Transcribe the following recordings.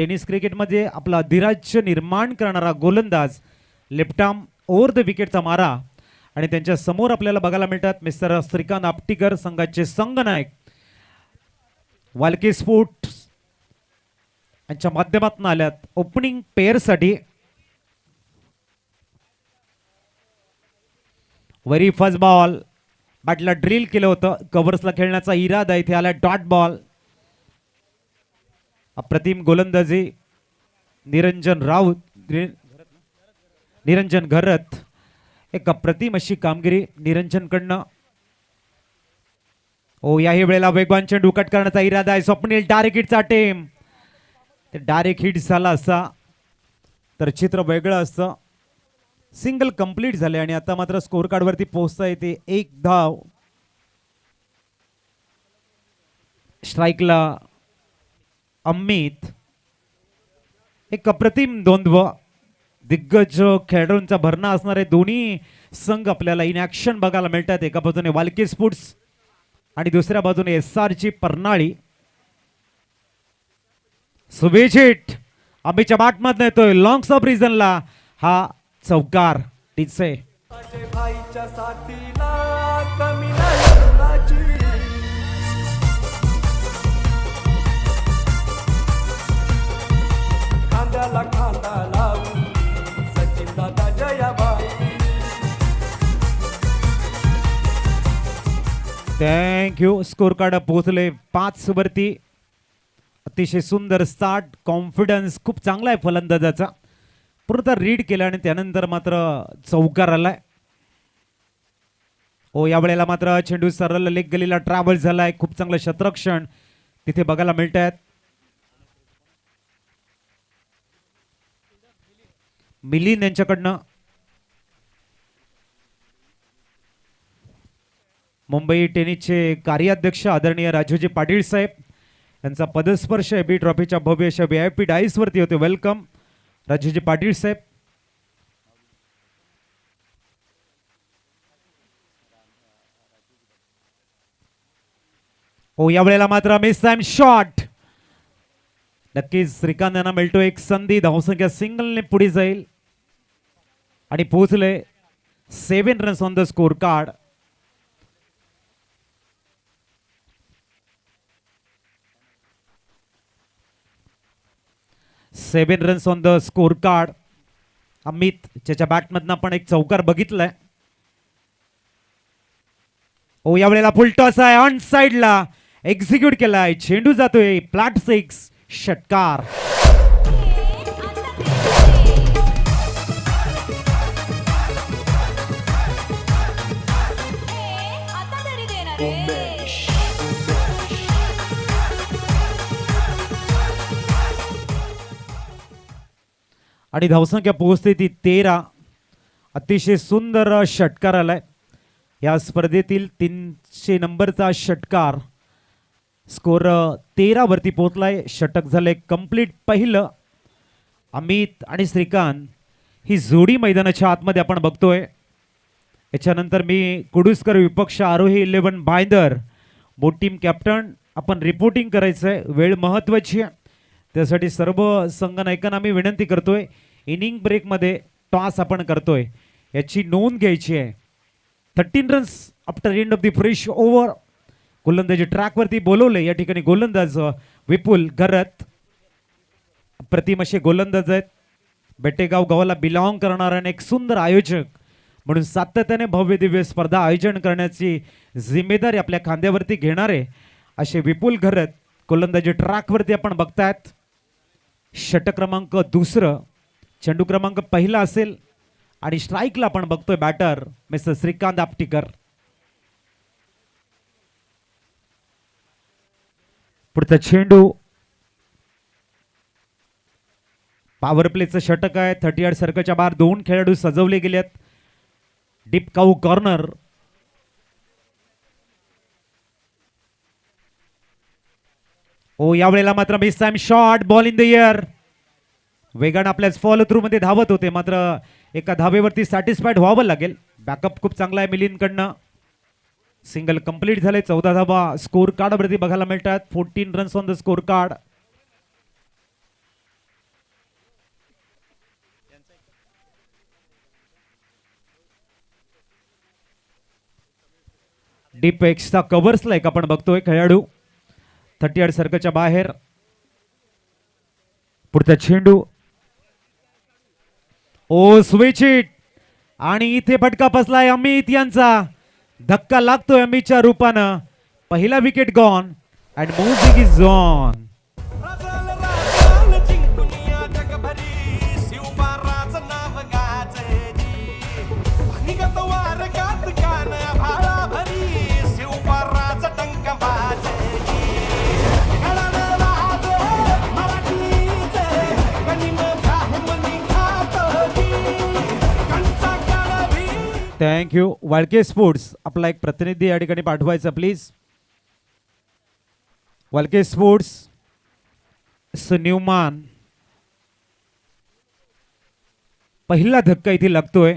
Tennis क्रिकेटमध्ये आपला अधिराज्य निर्माण करणारा गोलंदाज लेफ्ट आर्म ओव्हर द विकेटचा मारा आणि त्यांच्या समोर आपल्याला बघायला मिळतात मिस्टर श्रीकांत आपटीकर संघाचे संघनायक वाल्के स्पोर्ट्स यांच्या माध्यमातून आल्यात ओपनिंग पेअरसाठी। व्हेरी फर्स्ट बॉल बॅटला ड्रिल केलं होतं, कव्हर्सला खेळण्याचा इरादा इथे आला डॉट बॉल। अप्रतिम गोलंदाजी निरंजन राऊत निरंजन घरत एक अप्रतिम अशी कामगिरी निरंजनकडनं। ओ याही वेळेला वेगवान चेंडू कट करण्याचा इरादा आहे स्वप्नील डायरेक्ट हिटचा अटेम्प्ट, ते डायरेक्ट हिट झाला असता तर चित्र वेगळं असतं। सिंगल कंप्लीट झाले आणि आता मात्र स्कोर कार्ड वरती पोहोचता येते एक धाव। स्ट्राइकला अमित, एक अप्रतिम द्वंद्व दिग्गज खेळाडूंचा भरणा असणारे दोन्ही संघ आपल्याला इन ऍक्शन बघायला मिळतात। एका बाजूने वाल्के स्पोर्ट्स आणि दुसऱ्या बाजूने SR ची परनाळी। सुबेजित अमितच्या बॅटमधून येतोय लॉंग स्टॉप रिजनला हा चौकार टिचे। Thank you. स्कोर कार्ड पोहोचले 5 वरती। अतिशय सुंदर स्टार्ट, कॉन्फिडन्स खूप चांगला आहे फलंदाजाचा, पूर्ण रीड केला आणि त्यानंतर मात्र चौकार आलाय। हो या वेळेला मात्र चेंडू सरळ लेग गलीला ट्रॅव्हल झालाय, खूप चांगलं शतरक्षण तिथे बघायला मिळत आहेत। मिलिंद यांच्याकडनं मुंबई टेनिसचे कार्याध्यक्ष आदरणीय राजूजी पाटील साहेब यांचा पदस्पर्श एबी ट्रॉफीच्या भव्य अशा VIP डाईस वरती होते। वेलकम राजूजी पाटील साहेब। हो या वेळेला मात्र मिस टाइम शॉट, नक्कीच श्रीकांत यांना मिळतो एक संधी, धावसंख्या सिंगलने पुढे जाईल आणि पोहोचले 7 runs on the score card. Seven runs on the score card. Amit ज्याच्या बॅटमधनं आपण एक चौकार बघितलाय। ओ या वेळेला फुल टॉस आहे, ऑन साइडला एक्झिक्यूट केलाय, चेंडू जातोय फ्लॅट 6 षटकार। आणि धावसंख्या पोहोचते ती 13। अतिशय सुंदर षटकार आलाय या स्पर्धेतील 300 नंबरचा षटकार। स्कोर 13 वरती पोहोचलाय, षटक झाले कंप्लीट पहिलं। अमित आणि श्रीकांत ही जोडी मैदानाच्या आतमध्ये आपण बघतोय। याच्यानंतर मी कुडुसकर विपक्ष आरोही 11 भाईंदर बोट टीम कॅप्टन आपण रिपोर्टिंग करायचंय, वेळ महत्वाची आहे त्यासाठी सर्व संघनायकांना मी विनंती करतोय इनिंग ब्रेक मध्ये टॉस आपण करतोय याची नोंद घ्यायची आहे। 13 runs after end of the fresh over. गोलंदाजी ट्रॅक वरती बोलवले, या ठिकाणी गोलंदाज विपुल घरत प्रतिम असे गोलंदाज आहेत। बेटेगाव गावाला बिलॉंग करणारा आणि एक सुंदर आयोजक म्हणून सातत्याने भव्य दिव्य स्पर्धा आयोजन करण्याची जिम्मेदारी आपल्या खांद्यावरती घेणारे असे विपुल घरत गोलंदाजी ट्रॅक वरती आपण बघतायत। षटक क्रमांक 2, चेंडू क्रमांक 1 असेल आणि स्ट्राइकला आपण बघतोय बॅटर मिस्टर श्रीकांत आपटीकर। पुढचा चेंडू पॉवर प्लेचं षटक आहे। 38 सर्कलच्या बाहेर 2 खेळाडू सजवले गेलेत। डीप काऊ कॉर्नर, ओ या वेळेला मात्र miss time shot, ball in the air. वेगान आपल्याच फॉलो थ्रू मध्ये धावत होते, मात्र एका धावेवरती सॅटिस्फाईड व्हावं लागेल। बॅकअप खूप चांगला आहे मिलिंदकडनं। सिंगल कंप्लीट झाले, 14 धावा स्कोर कार्ड वरती बघायला मिळतात। 14 runs on the score card. Deep extra कव्हर्सला एक आपण बघतोय खेळाडू 38 सर्कलच्या बाहेर. पुढचा चेंडू ओ स्विच इट आणि इथे फटका बसलाय अमित यांचा. धक्का लागतोय अमितच्या रूपानं. पहिला wicket gone and music is on. Thank you. Walke sports आपला एक प्रतिनिधी या ठिकाणी पाठवायचा प्लीज. Walke sports Newman. पहिला धक्का इथे लागतोय.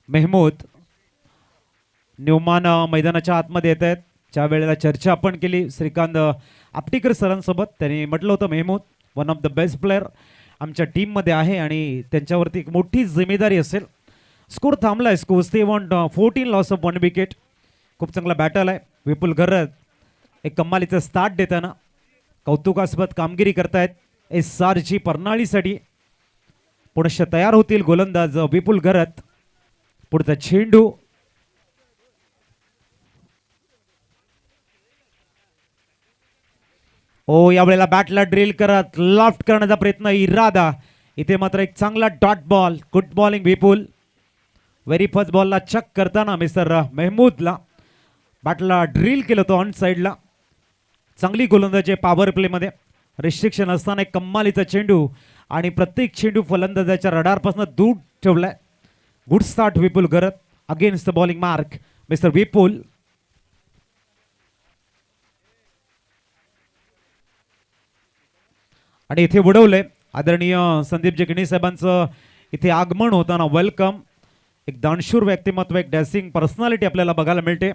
मेहमूद न्यूमान मैदानाच्या आतमध्ये येत आहेत. ज्या वेळेला चर्चा आपण केली श्रीकांत आपटीकर सरांसोबत, त्यांनी म्हटलं होतं Mehmood one of the best player आमच्या टीममध्ये आहे आणि त्यांच्यावरती एक मोठी जिम्मेदारी असेल. स्कोर थांबलाय. Score 7-14 loss of 1 wicket. खूप चांगला बॅटल आहे. विपुल घरत एक कमालीचं स्टार्ट देताना कौतुकास्पद कामगिरी करतायत. SRG परनाळीसाठी पुनश्च तयार होतील गोलंदाज विपुल घरत. पुढचा चेंडू ओ यावेळेला बॅटला ड्रिल करत लॉफ्ट करण्याचा प्रयत्न इरादा. इथे मात्र एक चांगला डॉट बॉल. गुड बॉलिंग विपुल. व्हेरी फर्स्ट बॉलला चक करताना मिस्टर मेहमूदला बॅटला ड्रिल केलं होतं ऑन साईडला. चांगली गोलंदाजी पॉवर प्लेमध्ये. रिस्ट्रिक्शन असताना एक कम्मालीचा चेंडू आणि प्रत्येक चेंडू फलंदाजाच्या रडारपासून दूर ठेवलाय. Good start Vipul Gharat against the bowling mark mister Vipul. आणि इथे उडवलंय. आदरणीय संदीप जगणी साहेबांचं इथे आगमन होताना वेलकम. एक दानशूर व्यक्तिमत्व, एक डॅसिंग पर्सनॅलिटी आपल्याला बघायला मिळते.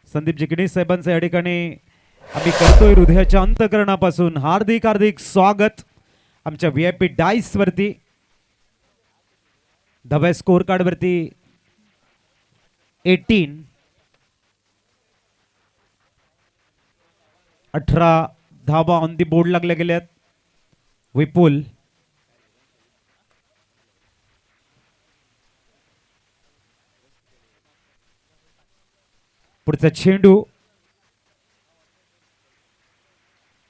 संदीप जगणी साहेबांचं या ठिकाणी आम्ही करतोय हृदयाच्या अंतकरणापासून हार्दिक हार्दिक स्वागत आमच्या VIP डाईस वरती. धाव्या स्कोर कार्ड वरती 18 धावा ऑन दी बोर्ड लागल्या गेल्यात. विपुल पुढचा चेंडू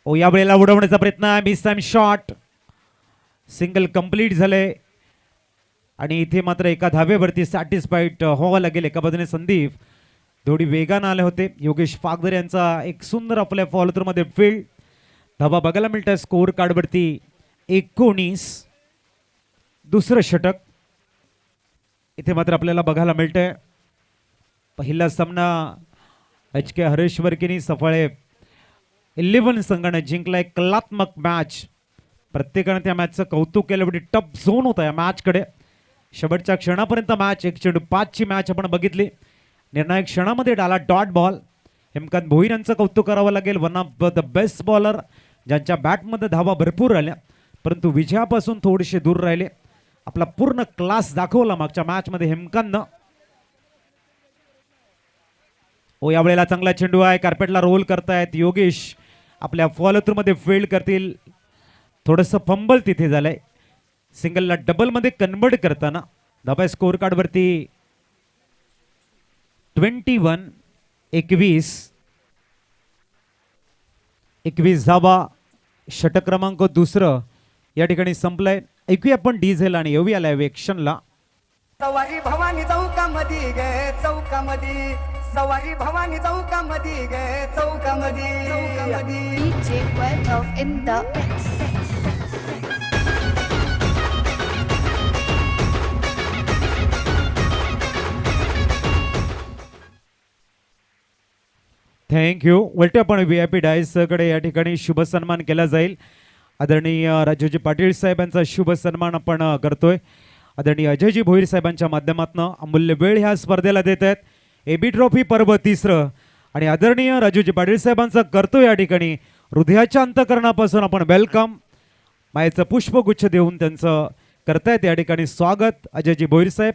ओ या वेळेला उडवण्याचा प्रयत्न. Miss time shot. Single complete झाले आणि इथे मात्र एका धावेवरती सॅटिस्फाईड व्हावं लागेल. एका बाजूने संदीप थोडी वेगानं आले होते. योगेश पागदर यांचा एक सुंदर आपल्या फॉलोथ्रू मध्ये फील्ड. धावा बघायला मिळतात स्कोर कार्ड वरती 19. दुसरं षटक इथे मात्र आपल्याला बघायला मिळतंय. पहिला सामना HK हरेश्वरकीनी सफाळे 11 संघाने जिंकला. एक कलात्मक मॅच. प्रत्येकाने त्या मॅचचं कौतुक केलं. टफ झोन होता या मॅचकडे. शेवटच्या क्षणापर्यंत मॅच 1-5 ची मॅच आपण बघितली. निर्णायक क्षणामध्ये डाला डॉट बॉल. हेमकांत भोईर यांचं कौतुक करावं लागेल. One of the best bowler ज्यांच्या बॅटमध्ये धावा भरपूर राहिल्या परंतु विजयापासून थोडेसे दूर राहिले. आपला पूर्ण क्लास दाखवला मागच्या मॅच मध्ये हेमकांतनं. ओ यावेळेला चांगला चेंडू आहे. कार्पेटला रोल करतायत योगेश. आपल्या फॉलो थ्रू मध्ये फील्ड करतील. थोडंसं फंबल तिथे झालंय. सिंगलला डबल मध्ये कन्वर्ट करताना धाबा स्कोर कार्ड वरती 21 धाबा. षटक क्रमांक दुसरं या ठिकाणी संपलंय. ऐकूया आपण डीझेल आणि येऊया लाईव्ह एक्शनला. सवारी भवानी चौकामध्ये गे चौकामध्ये. सवारी भवानी चौकामध्ये गे चौकामध्ये. DJ 12 in the mix. Thank you. उलटे आपण VIP डायस कडे या ठिकाणी शुभ सन्मान केला जाईल. आदरणीय राजूजी पाटील साहेबांचा शुभ सन्मान आपण करतोय. आदरणीय अजयजी भोईर साहेबांच्या माध्यमातून अमूल्य वेळ ह्या स्पर्धेला देत आहेत. AB ट्रॉफी पर्व 3 आणि आदरणीय राजूजी पाटील साहेबांचा करतोय या ठिकाणी हृदयाच्या अंतकरणापासून आपण वेलकम. मायेचं पुष्पगुच्छ देऊन त्यांचं करतायत या ठिकाणी स्वागत अजयजी भोईर साहेब.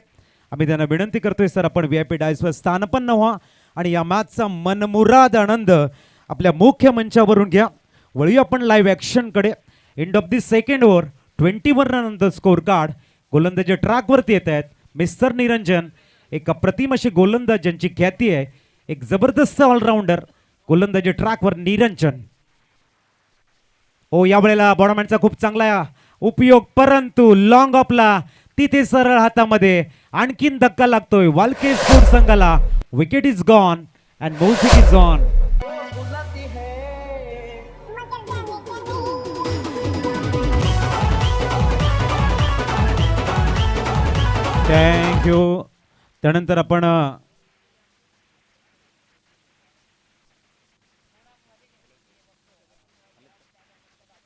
आम्ही त्यांना विनंती करतोय सर आपण VIP डायसवर स्थानपन्न व्हा आणि या मॅचचा मनमुराद आनंद आपल्या मुख्य मंचावरून घ्या. वळूया आपण लाईव्ह ॲक्शनकडे. End of the second over 21 रनानंतर स्कोर कार्ड. गोलंदाजी ट्रॅकवरती येत आहेत. मिस्टर निरंजन एक अप्रतिम अशी गोलंदाज ज्यांची ख्याती आहे. एक जबरदस्त ऑलराऊंडर गोलंदाजी ट्रॅकवर निरंजन. ओ यावेळेला बॉडमॅनचा खूप चांगला उपयोग परंतु लॉंग ऑफला तिथे सरळ हातामध्ये आणखीन धक्का लागतोय वालके स्पोर्ट संघाला. Wicket is gone and music is on. Thank you. त्यानंतर आपण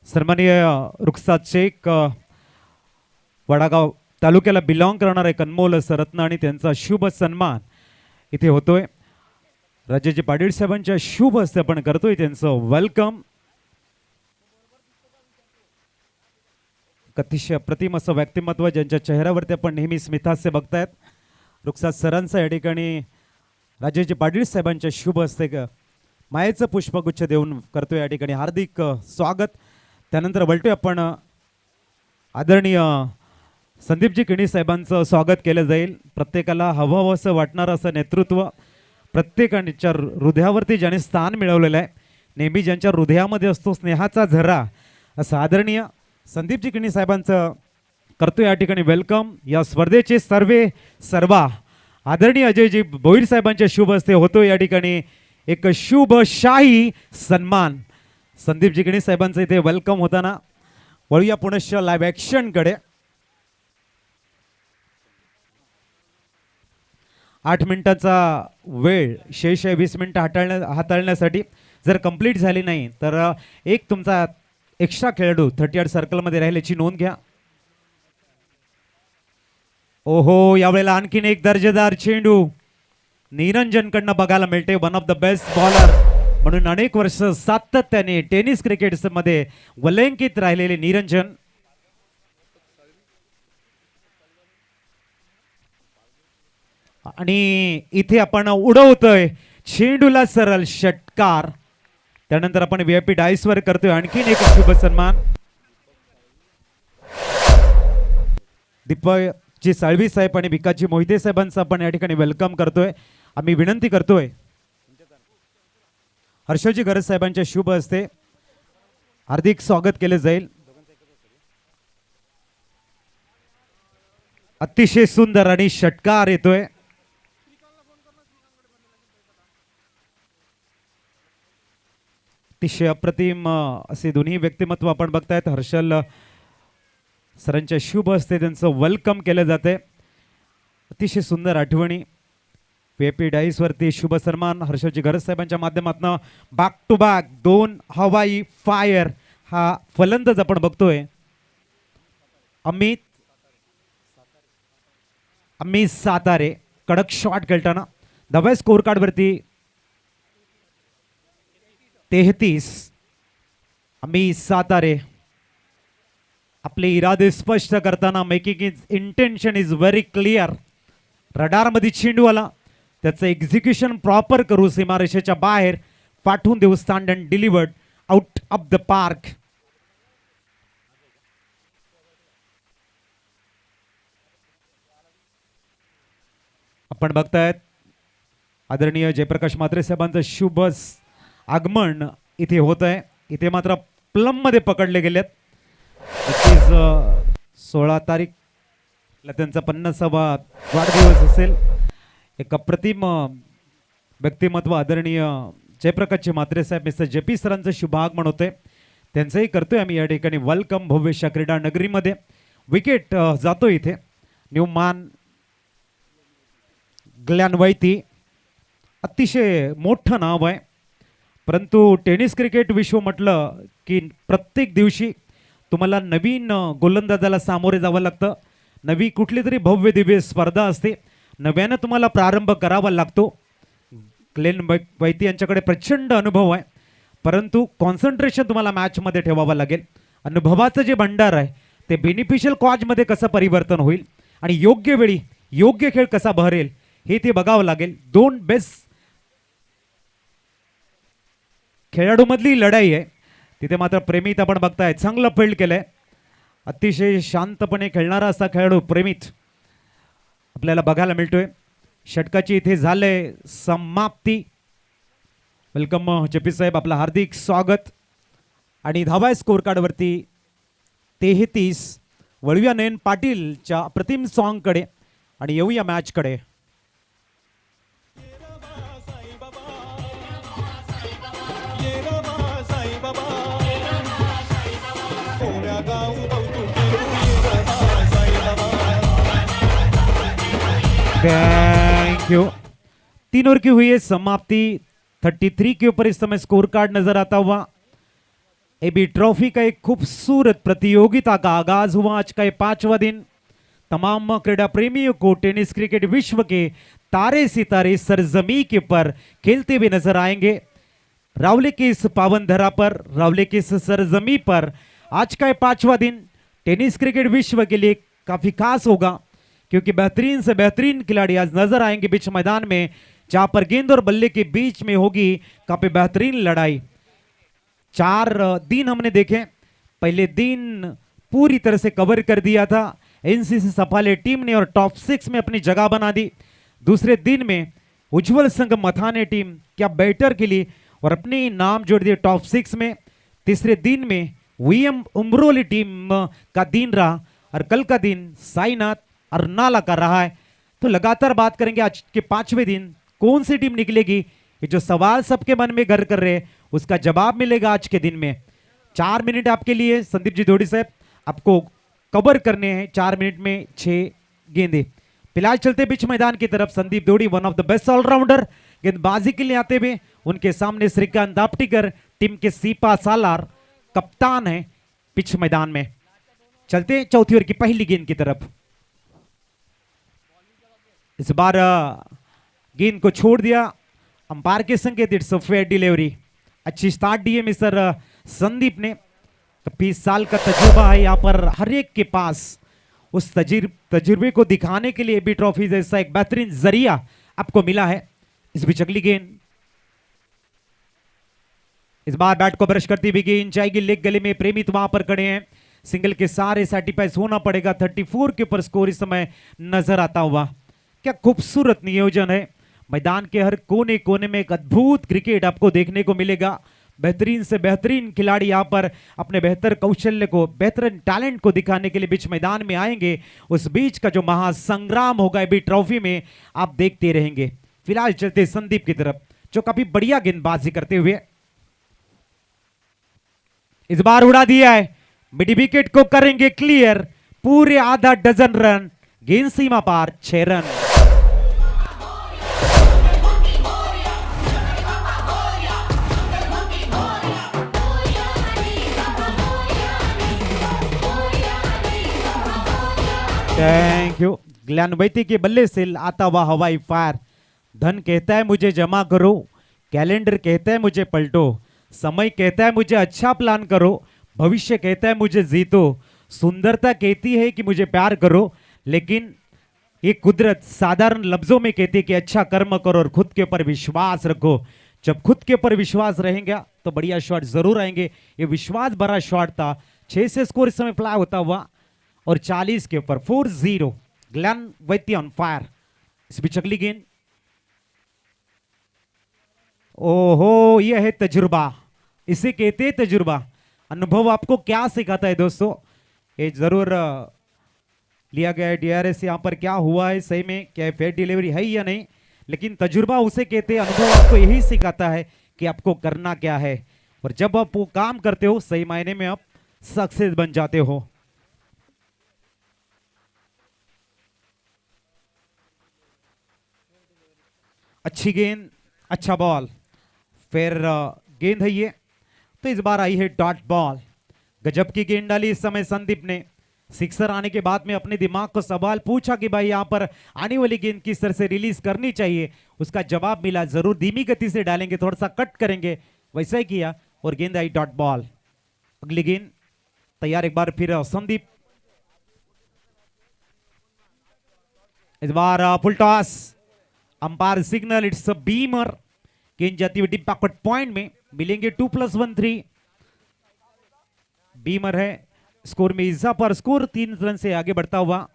सन्माननीय रुखसाद शेख वडागाव तालुक्याला बिलॉंग करणार एक अनमोल असं रत्न आणि त्यांचा शुभ सन्मान इथे होतोय. राजाजी पाटील साहेबांच्या शुभ हस्ते आपण करतोय त्यांचं वेलकम. अतिशय अप्रतिम असं व्यक्तिमत्व ज्यांच्या चेहऱ्यावरती आपण नेहमी स्मितहास्य बघतायत. रुखसाद सरांचा या ठिकाणी राजाजी पाटील साहेबांच्या शुभ हस्ते मायेचं पुष्पगुच्छ देऊन करतोय या ठिकाणी हार्दिक स्वागत. त्यानंतर वळतोय आपण आदरणीय संदीपजी किणी साहेबांचं स्वागत केलं जाईल. प्रत्येकाला हवं असं वाटणारं असं नेतृत्व प्रत्येकाच्या हृदयावरती ज्याने स्थान मिळवलेलं आहे. नेहमी ज्यांच्या हृदयामध्ये असतो स्नेहाचा झरा असं आदरणीय संदीपजी किणी साहेबांचं करतो या ठिकाणी वेलकम. या स्पर्धेचे सर्वा आदरणीय अजयजी भोईर साहेबांच्या शुभ हस्ते होतो या ठिकाणी एक शुभशाही सन्मान. संदीपजी किणी साहेबांचं इथे वेलकम होताना वळूया पुनश्च लाईव्ह ॲक्शनकडे. 8 मिनिटाचा वेळ शेष 20 मिनिटं हाताळण्यासाठी जर कंप्लीट झाली नाही तर एक तुमचा एक्स्ट्रा खेळाडू 38 सर्कलमध्ये राहिल्याची नोंद घ्या. ओहो यावेळेला आणखीन एक दर्जेदार चेंडू निरंजनकडनं बघायला मिळते. One of the best bowler म्हणून अनेक वर्ष सातत्याने टेनिस क्रिकेटमध्ये वलंकित राहिलेले निरंजन. आणि इथे आपण उडवतोय चेंडूला सरळ षटकार. त्यानंतर आपण VIP डायसवर करतोय आणखीन एक शुभ सन्मान. दीपकजी साळवी साहेब आणि भिकाजी मोहिते साहेबांचं आपण या ठिकाणी वेलकम करतोय. आम्ही विनंती करतोय हर्षजी गरज साहेबांच्या शुभ हस्ते हार्दिक स्वागत केले जाईल. अतिशय सुंदर आणि षटकार येतोय. अतिशय अप्रतिम असे दोन्ही व्यक्तिमत्व आपण बघतायत. हर्षल सरांच्या शुभ हस्ते त्यांचं वेलकम केलं जाते. अतिशय सुंदर आठवणी. VIP डाईसवरती शुभ सन्मान हर्षलजी गरज साहेबांच्या माध्यमातून बॅक टू बॅक 2 हवाई फायर हा फलंदाज आपण बघतोय. अमित सातारे कडक शॉट खेळताना. दहाव्या स्कोर कार्ड वरती 33. अमित सातारे आपले इरादे स्पष्ट करताना making his intention is very clear. रडारमध्ये चेंडू आला त्याचं एक्झिक्युशन प्रॉपर करू सीमारेषेच्या बाहेर पाठवून देऊ. Stand and delivered out of the park. आपण बघतायत आदरणीय जयप्रकाश म्हात्रे साहेबांचं शुभ आगमन इथे होत आहे. इथे मात्र प्लम मध्ये पकडले गेलेत. 16 तारीखला त्यांचा 50वा वाढदिवस असेल. एक अप्रतिम व्यक्तिमत्व आदरणीय जयप्रकाशजी म्हात्रे साहेब मिस्टर JP सरांचं शुभ आगमन होते. त्यांचंही करतोय आम्ही या ठिकाणी वेलकम भव्य क्रीडा नगरीमध्ये. विकेट जातो इथे. न्यूमॅन ग्लॅनवैती अतिशय मोठं नाव आहे. परंतु टेनिस क्रिकेट विश्व म्हटलं की प्रत्येक दिवशी तुम्हाला नवीन गोलंदाजाला सामोरे जावं लागतं. नवी कुठली तरी भव्य दिव्य स्पर्धा असते. नव्यानं तुम्हाला प्रारंभ करावा लागतो. ग्लेन वैती यांच्याकडे प्रचंड अनुभव आहे. परंतु कॉन्सन्ट्रेशन तुम्हाला मॅचमध्ये ठेवावं लागेल. अनुभवाचं जे भंडार आहे ते बेनिफिशियल कॉज मध्ये कसं परिवर्तन होईल आणि योग्य वेळी योग्य खेळ कसा बहरेल हे ते बघावं लागेल. दोन बेस्ट खेळाडूमधली लढाई आहे. तिथे मात्र प्रेमित आपण बघताय चांगलं फील्ड केलंय. अतिशय शांतपणे खेळणारा असा खेळाडू प्रेमित आपल्याला बघायला मिळतोय. षटकाची इथे झालंय समाप्ती. वेलकम जेपी साहेब, आपलं हार्दिक स्वागत. आणि धावा स्कोर कार्डवरती 33. वळूया नयन पाटीलच्या प्रतिम सॉन्ग कडे आणि येऊया मॅच कडे. Thank you. 3 ओवर की हुई है समाप्ति. 33 के ऊपर इस समय स्कोर कार्ड नजर आता हुआ. एबी ट्रॉफी का एक खूबसूरत प्रतियोगिता का आगाज हुआ. आज का ये 5वां दिन. तमाम क्रीड़ा प्रेमियों को टेनिस क्रिकेट विश्व के तारे सितारे सरजमी के ऊपर खेलते हुए नजर आएंगे. रावले की इस पावन धरा पर, रावले की इस सरजमी पर आज का ये 5वां दिन टेनिस क्रिकेट विश्व के लिए काफी खास होगा, क्योंकि बेहतरीन से बेहतरीन खिलाड़ी आज नजर आएंगे बीच मैदान में, जहां पर गेंद और बल्ले के बीच में होगी काफी बेहतरीन लड़ाई. 4 दिन हमने देखे. पहले दिन पूरी तरह से कवर कर दिया था एनसीसी सफाले टीम ने और टॉप 6 में अपनी जगह बना दी. दूसरे दिन में उज्जवल संघ मथाने टीम क्या बैटर खेली और अपनी नाम जोड़ दिए टॉप 6 में. तीसरे दिन में वीएम उमरोली टीम का दिन रहा और कल का दिन साईनाथ अर्नाला का रहा है. तो लगातार बात करेंगे आज के 5वें दिन कौन सी टीम निकलेगी. ये जो सवाल सबके मन में घर कर रहे हैं उसका जवाब मिलेगा आज के दिन में. 4 मिनट आपके लिए संदीप जी धोड़ी साहब आपको कवर करने हैं. 4 मिनट में 6 गेंदे. फिलहाल चलते बीच मैदान की तरफ. Sandeep Dhodi one of the best all rounder गेंदबाजी के लिए आते हुए. उनके सामने श्रीकांत दापटीकर टीम के सीपा सालार कप्तान है पिच मैदान में. चलते चौथी ओवर की पहली गेंद की तरफ. इस बार गेंद को छोड़ दिया अंपायर के संकेत. It's a fair delivery. अच्छी स्टार्ट दी है मिस्टर संदीप ने. 20 साल का तजुर्बा है यहाँ पर हर एक के पास. उस तजुर्बे को दिखाने के लिए बी ट्रॉफी जैसा एक बेहतरीन जरिया आपको मिला है. इस बीच अगली गेंद. इस बार बैट को ब्रश करती हुई गेंद जाएगी लेग गले में. प्रेमित वहां पर खड़े हैं. सिंगल के सारे सैटिस्फाइज होना पड़ेगा. 34 के ऊपर स्कोर इस समय नजर आता हुआ. क्या खूबसूरत नियोजन है. मैदान के हर कोने कोने में एक अद्भुत क्रिकेट आपको देखने को मिलेगा. बेहतरीन से बेहतरीन खिलाड़ी यहाँ पर अपने बेहतर कौशल्य को, बेहतरीन टैलेंट को दिखाने के लिए बीच मैदान में आएंगे. उस बीच का जो महासंग्राम होगा बी ट्रॉफी में आप देखते रहेंगे. फिलहाल चलते संदीप की तरफ जो काफी बढ़िया गेंदबाजी करते हुए इस बार उड़ा दिया है. मिड विकेट को करेंगे क्लियर. पूरे आधा डजन रन. गेंद सीमा पार 6 रन. Thank you. ग्लैन वैती के बल्ले से आता हुआ हवाई फायर. धन कहता है मुझे जमा करो, कैलेंडर कहता है मुझे पलटो, समय कहता है मुझे अच्छा प्लान करो, भविष्य कहता है मुझे जीतो, सुंदरता कहती है कि मुझे प्यार करो, लेकिन ये कुदरत साधारण लफ्जों में कहती है कि अच्छा कर्म करो और खुद के ऊपर विश्वास रखो. जब खुद के ऊपर विश्वास रहेगा तो बढ़िया शॉट जरूर आएंगे. ये विश्वास भरा शॉट था. 6 से स्कोर इस समय फ्लाई होता हुआ और 40 के ऊपर 4-0. Glen Vaity on fire. इस बीच अगली गेंद. ओहो, यह है तजुर्बा. इसे कहते हैं तजुर्बा. अनुभव आपको क्या सिखाता है दोस्तों. ये जरूर लिया गया है डीआरएस. यहाँ पर क्या हुआ है सही में, क्या फेयर डिलीवरी है या नहीं, लेकिन तजुर्बा उसे कहते हैं. अनुभव आपको यही सिखाता है कि आपको करना क्या है, और जब आप वो काम करते हो सही मायने में आप सक्सेस बन जाते हो. अच्छी गेंद, अच्छा बॉल, फिर गेंद है ये. तो इस बार आई है डॉट बॉल. गजब की गेंद डाली इस समय संदीप ने. सिक्सर आने के बाद में अपने दिमाग को सवाल पूछा कि भाई यहां पर आने वाली गेंद किस तरह से रिलीज करनी चाहिए. उसका जवाब मिला, जरूर धीमी गति से डालेंगे, थोड़ा सा कट करेंगे. वैसा ही किया और गेंद आई डॉट बॉल. अगली गेंद. तैयार एक बार फिर संदीप, इस बार full toss, umpire signal, it's a beamer. गेंद जाती हुई बैकवर्ड पॉइंट में, मिलेंगे 2+1 3। बीमर है, स्कोर में इजाफा, स्कोर 3 रन से आगे बढ़ता हुआ।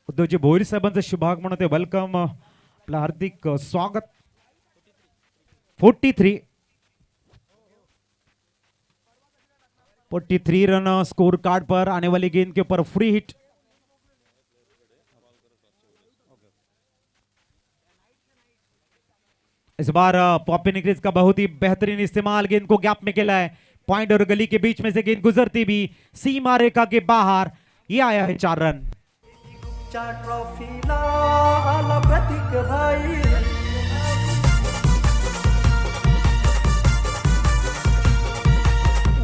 उद्धवजी भोईर साहेबांचं शुभागमन होते, वेलकम, आपलं हार्दिक स्वागत। 43 रन स्कोर कार्ड पर, आने वाली गेंद के ऊपर फ्री हिट। इस बार पॉपी निक्रिस का बहुत ही बेहतरीन इस्तेमाल, गेंद को गैप में खेला है, पॉइंट और गली के बीच में से गेंद गुजरती भी सीमा रेखा के बाहर, ये आया है 4 रन। ट्रॉफीला आला प्रतीक भाई,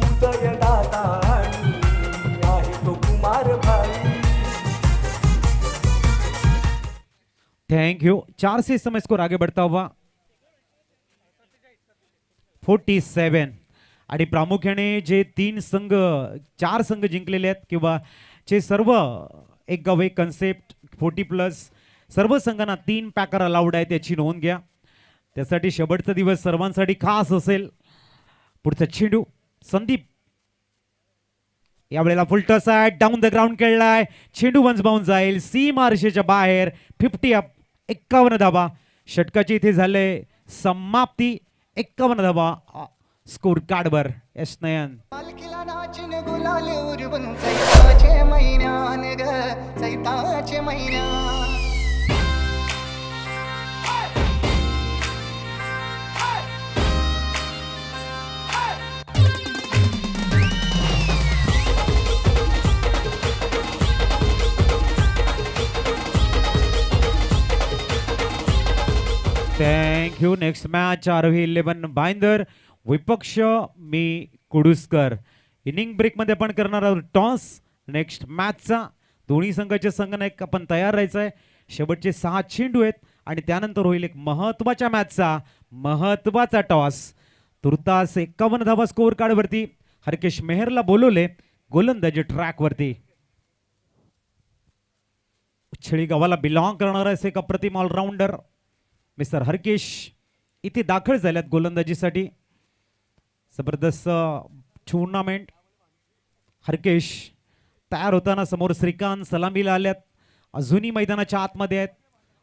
उदय दादा आहे तो कुमार भाई। Thank you. 4 से इस समय स्कोर आगे बढ़ता हुआ। 47 आणि प्रामुख्याने जे 4 संघ जिंकलेले आहेत किंवा जे सर्व एक गाव एक कन्सेप्ट 40+, सर्व संघांना 3 पॅकर अलाउड आहे, त्याची नोंद घ्या। त्यासाठी शेवटचा दिवस सर्वांसाठी खास असेल। पुढचा चेंडू संदीप, यावेळेला फुल टॉस आहे, डाऊन द ग्राउंड खेळलाय, चेंडू वन्स बाउंस जाईल सीमा रेषेच्या बाहेर। 50 अप, 51 धावा, षटकाची इथे झाले समाप्ती। 51 धावा स्कोर कार्डवर। यश नयन, पालखीला नाचिन गुलाल उरवून चैताचे महिन्यान ग, चैताचे महिन्यान। Thank you. Next match Arohi 11 Bhayandar, विपक्ष मी कुडुसकर। इनिंग ब्रेक मध्ये आपण करणार आहोत टॉस नेक्स्ट मॅचचा। दोन्ही संघाचे संघनायक आपण तयार राहायचं आहे। शेवटचे 6 चेंडू आहेत आणि त्यानंतर होईल एक महत्त्वाच्या मॅचचा महत्त्वाचा टॉस। तुर्तास 51 धावा स्कोर कार्ड वरती। हरकेश मेहरला बोलवले गोलंदाजी ट्रॅक वरती। उच्छळी गावाला बिलॉंग करणारा एक अप्रतिम ऑलराऊंडर मिस्टर हरकेश इथे दाखल झाल्यात गोलंदाजीसाठी। जबरदस्त टूर्नामेंट। हरकेश तयार होताना समोर श्रीकांत सलामीला आल्यात, अजूनही मैदानाच्या आतमध्ये आहेत।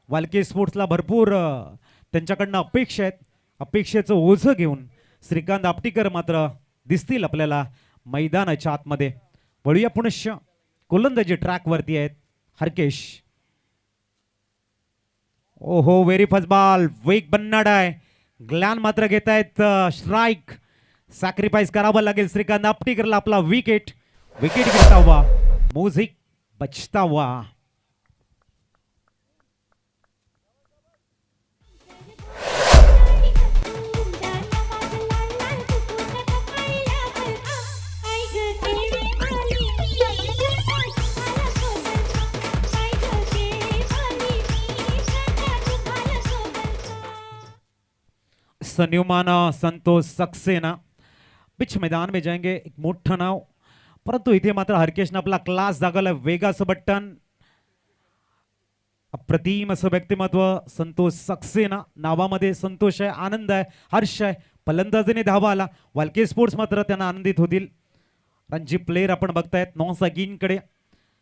वालके स्पोर्ट्सला भरपूर त्यांच्याकडनं अपेक्षा आहेत। अपेक्षेचं ओझं घेऊन श्रीकांत आपटीकर मात्र दिसतील आपल्याला मैदानाच्या आतमध्ये। वळूया पुनश्च गोलंदाजी ट्रॅक वरती आहेत हरकेश। ओहो, व्हेरी फास्ट बॉल, वेग बनणार आहे। ग्लॅन मात्र घेत आहेत स्ट्राइक, सॅक्रिफाइस करावं लागेल श्रीकांत आपटीकरला आपला विकेट। विकेट घेता हुआ म्युझिक बचता हुआ। सन्युमान संतोष सक्सेना पिच मैदान में जाएंगे, एक मोठा नाव, परंतु इथे मात्र हरकेशने आपला क्लास दाखवला। वेगाचं बटन, अप्रतिम असं व्यक्तिमत्व संतोष सक्सेना। नावामध्ये संतोष आहे, आनंद आहे, हर्ष आहे। फलंदाजीने धावा आला, वालके स्पोर्ट्स मात्र त्यांना आनंदित होतील। रणजी प्लेयर आपण बघतायत नॉसागीनकडे,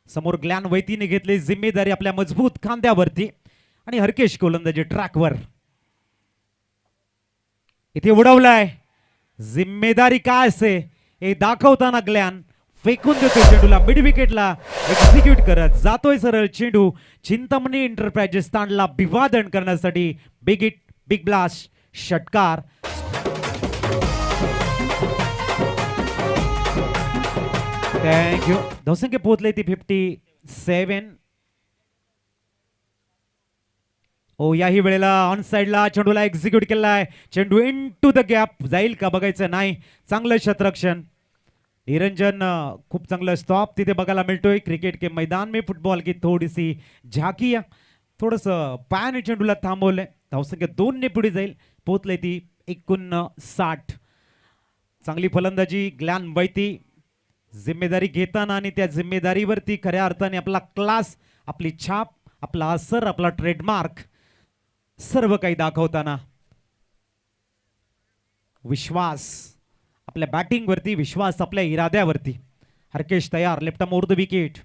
समोर ग्लॅन वैतीने घेतली जिम्मेदारी आपल्या मजबूत खांद्यावरती आणि हरकेश गोलंदाजी ट्रॅकवर इथे उडवलाय। जिम्मेदारी काय असते हे दाखवताना ग्लॅन फेकून देतो चेंडूला, मिड विकेटला एक्झिक्यूट करत जातोय सरळ चेंडू। चिंतामणी एंटरप्राइजेस तांडला अभिवादन करण्यासाठी बिग हिट, बिग ब्लास्ट, षटकार। थँक्यू। धावसंख्या पोहोचले ती 57। ओ याही वेळेला ऑन साइडला चेंडूला एक्झिक्यूट केलाय, चेंडू इन टू द गॅप जाईल का बघायचं नाही। चांगलं क्षेत्ररक्षण निरंजन, खूप चांगलं स्टॉप तिथे बघायला मिळतोय। क्रिकेट के मैदान में फुटबॉल की थोडी सी झाकी, थोडस पायाने चेंडूला थांबवलंय। धावसंख्या 2 ने पुढे जाईल, पोहोचले ती 59। चांगली फलंदाजी ग्लॅन वैती, जिम्मेदारी घेताना आणि त्या जिम्मेदारीवरती खऱ्या अर्थाने आपला क्लास, आपली छाप, आपला असर, आपला ट्रेडमार्क सर्व काही दाखवताना विश्वास आपल्या बॅटिंग वरती, विश्वास आपल्या इराद्यावरती. हरकेश तयार, लेफ्ट मोर द विकेट.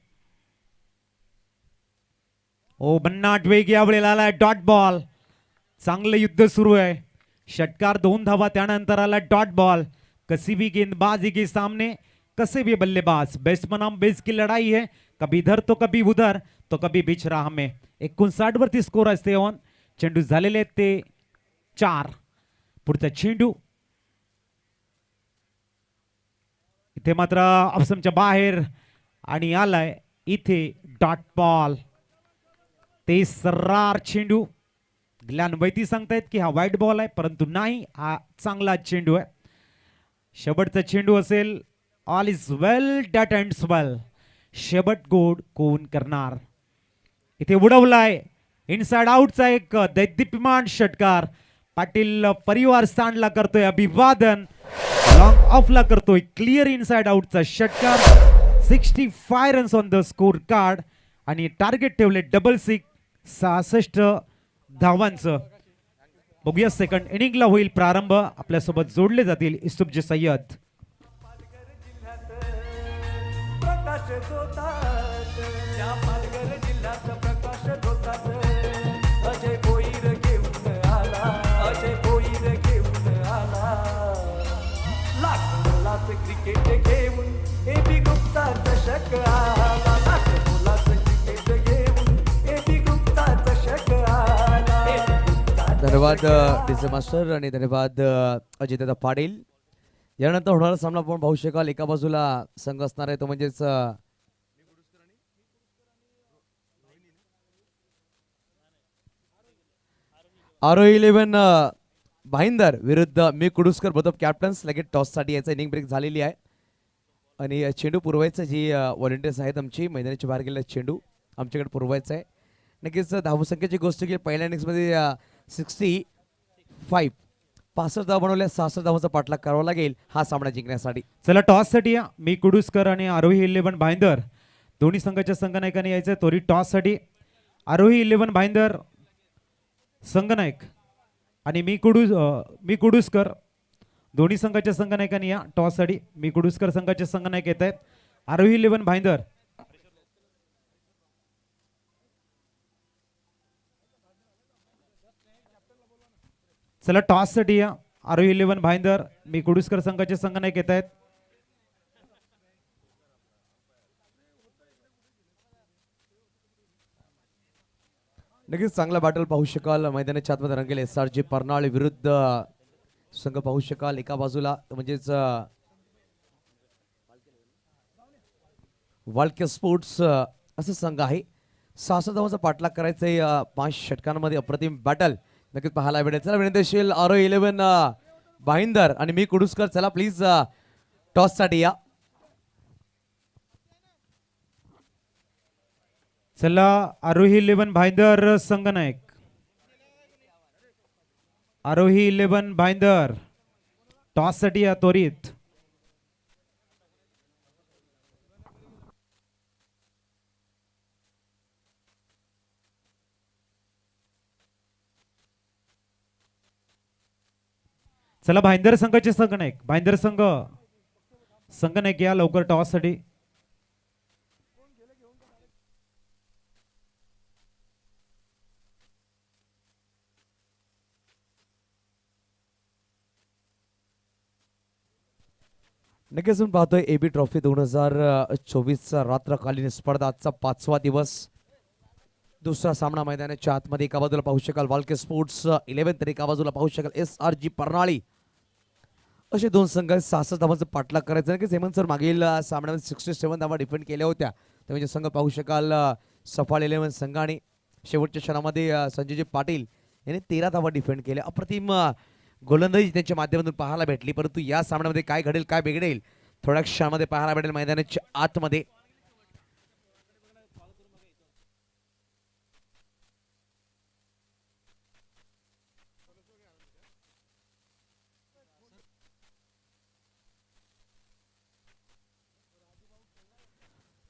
ओ भन्नाट वेग यावेळेला आलाय, डॉट बॉल. चांगलं युद्ध सुरू आहे. षटकार, 2 धावा, त्यानंतर आला डॉट बॉल. कसी भी गेंदबाजी के सामने कसे भी बल्लेबाज, बेस्ट बनाम बेस्ट की लड़ाई है. कभी इधर तो कभी उधर तो कभी बीच राह में. 59 वरती स्कोर असते ऑन. चेंडू झालेले ते 4. पुढचा चेंडू इथे मात्र ऑप्शनच्या बाहेर आणि आलाय इथे डॉट बॉल. ते सर्रार चेंडू. ग्लॅन वैती सांगतायत की हा वाईट बॉल आहे, परंतु नाही, हा चांगला चेंडू आहे. शेवटचा चेंडू असेल. All is well that ends well. शेवट गोड कोण करणार. इथे उडवलाय इनसाइड आउटचा एक दैदिप्यमान षटकार. पाटील परिवार स्थानला करतोय अभिवादन. लॉंग ऑफला करतोय क्लिअर इनसाइड आउटचा षटकार. 65 runs on the score card आणि टार्गेट ठेवले डबल 6, 66 धावांचं. बघूया सेकंड इनिंगला होईल प्रारंभ. आपल्यासोबत जोडले जातील इस्तुबजे सय्यद. प्रकाश जोतात या पालघर जिल्ह्यात प्रकाश जोतात. अजय भोईर घेऊन आला, अजय भोईर घेऊन आला. लाख क्रिकेट घेऊन एबी गुप्ता चषक आला. लाख क्रिकेट घेऊन एबी गुप्ता चषक आला. धन्यवाद डीजे मास्टर आणि धन्यवाद अजितदादा पाटील. यानंतर होणारा सामना आपण पाहू शकाल. एका बाजूला संघ असणार आहे तो म्हणजेच आरोही 11 भाईंदर विरुद्ध मी कुडुसकर, बोथ ऑफ कॅप्टन्स. लगेच टॉस साठी याचा इनिंग ब्रेक झालेली आहे आणि चेंडू पुरवायचं जी व्हॉलेंटियर्स आहेत आमची मैदानाच्या बाहेर गेलेला चेंडू आमच्याकडे पुरवायचा आहे. नक्कीच धावसंख्येची गोष्ट की पहिल्या इनिंग्समध्ये 65 धावा बनवल्या. 66 धावांचा पाठलाग करावा लागेल हा सामना जिंकण्यासाठी. चला टॉस साठी या. मी कुडुसकर आणि आरोही 11 भाईंदर दोन्ही संघाच्या संघनायकांनी यायचं. तोरी टॉस साठी आरोही 11 भाईंदर संघनायक आणि मी कुडुसकर दोन्ही संघाच्या संघनायकांनी या टॉस साठी. मी कुडुसकर संघाचे संघनायक येत आहेत. आरोही 11 भाईंदर चला टॉस साठी या. आरोही 11 भाईंदर, मी कुडुसकर संघाचे संघनायक येत आहेत. नक्कीच चांगला बॅटल पाहू शकाल. मैदानाच्या आतमध्ये रंगेल SRG परनाळ विरुद्ध संघ पाहू शकाल. एका बाजूला म्हणजेच वाळके स्पोर्ट्स असं संघ आहे. 66 धावांचा पाठलाग करायचा आहे 5 षटकांमध्ये. अप्रतिम बॅटल नक्कीच पाहायला भेटेल. चला विनंती असेल आरोही 11 भाईंदर आणि मी कुडुसकर, चला प्लीज टॉस साठी या. चला आरोही 11 भाईंदर संघनायक. आरोही 11 भाईंदर टॉस साठी या त्वरित. चला भाईंदर संघाचे संघनायक, भाईंदर संघनायक या लवकर टॉस साठी. नक्कीच आपण पाहतोय AB ट्रॉफी 2024 रात्रकालीन स्पर्धा. आजचा 5वा दिवस. दुसरा सामना मैदानाच्या आतमध्ये. एका बाजूला पाहू शकाल वाळके स्पोर्ट्स 11 तर एका बाजूला पाहू शकाल SRG परनाळी. असे दोन संघ 66 धावांचा पाठलाग करायचा. नक्कीच हेमंत सर मागील सामन्यामध्ये 67 धावा डिफेंड केल्या होत्या. ते म्हणजे संघ पाहू शकाल सफाळ 11 संघाने शेवटच्या क्षणामध्ये संजयजी पाटील यांनी 13 धावा डिफेंड केल्या. अप्रतिम गोलंदाजी त्यांच्या माध्यमातून पाहायला भेटली. परंतु या सामन्यामध्ये काय घडेल काय बिघडेल थोड्या क्षणामध्ये पाहायला भेटेल मैदानाच्या आतमध्ये.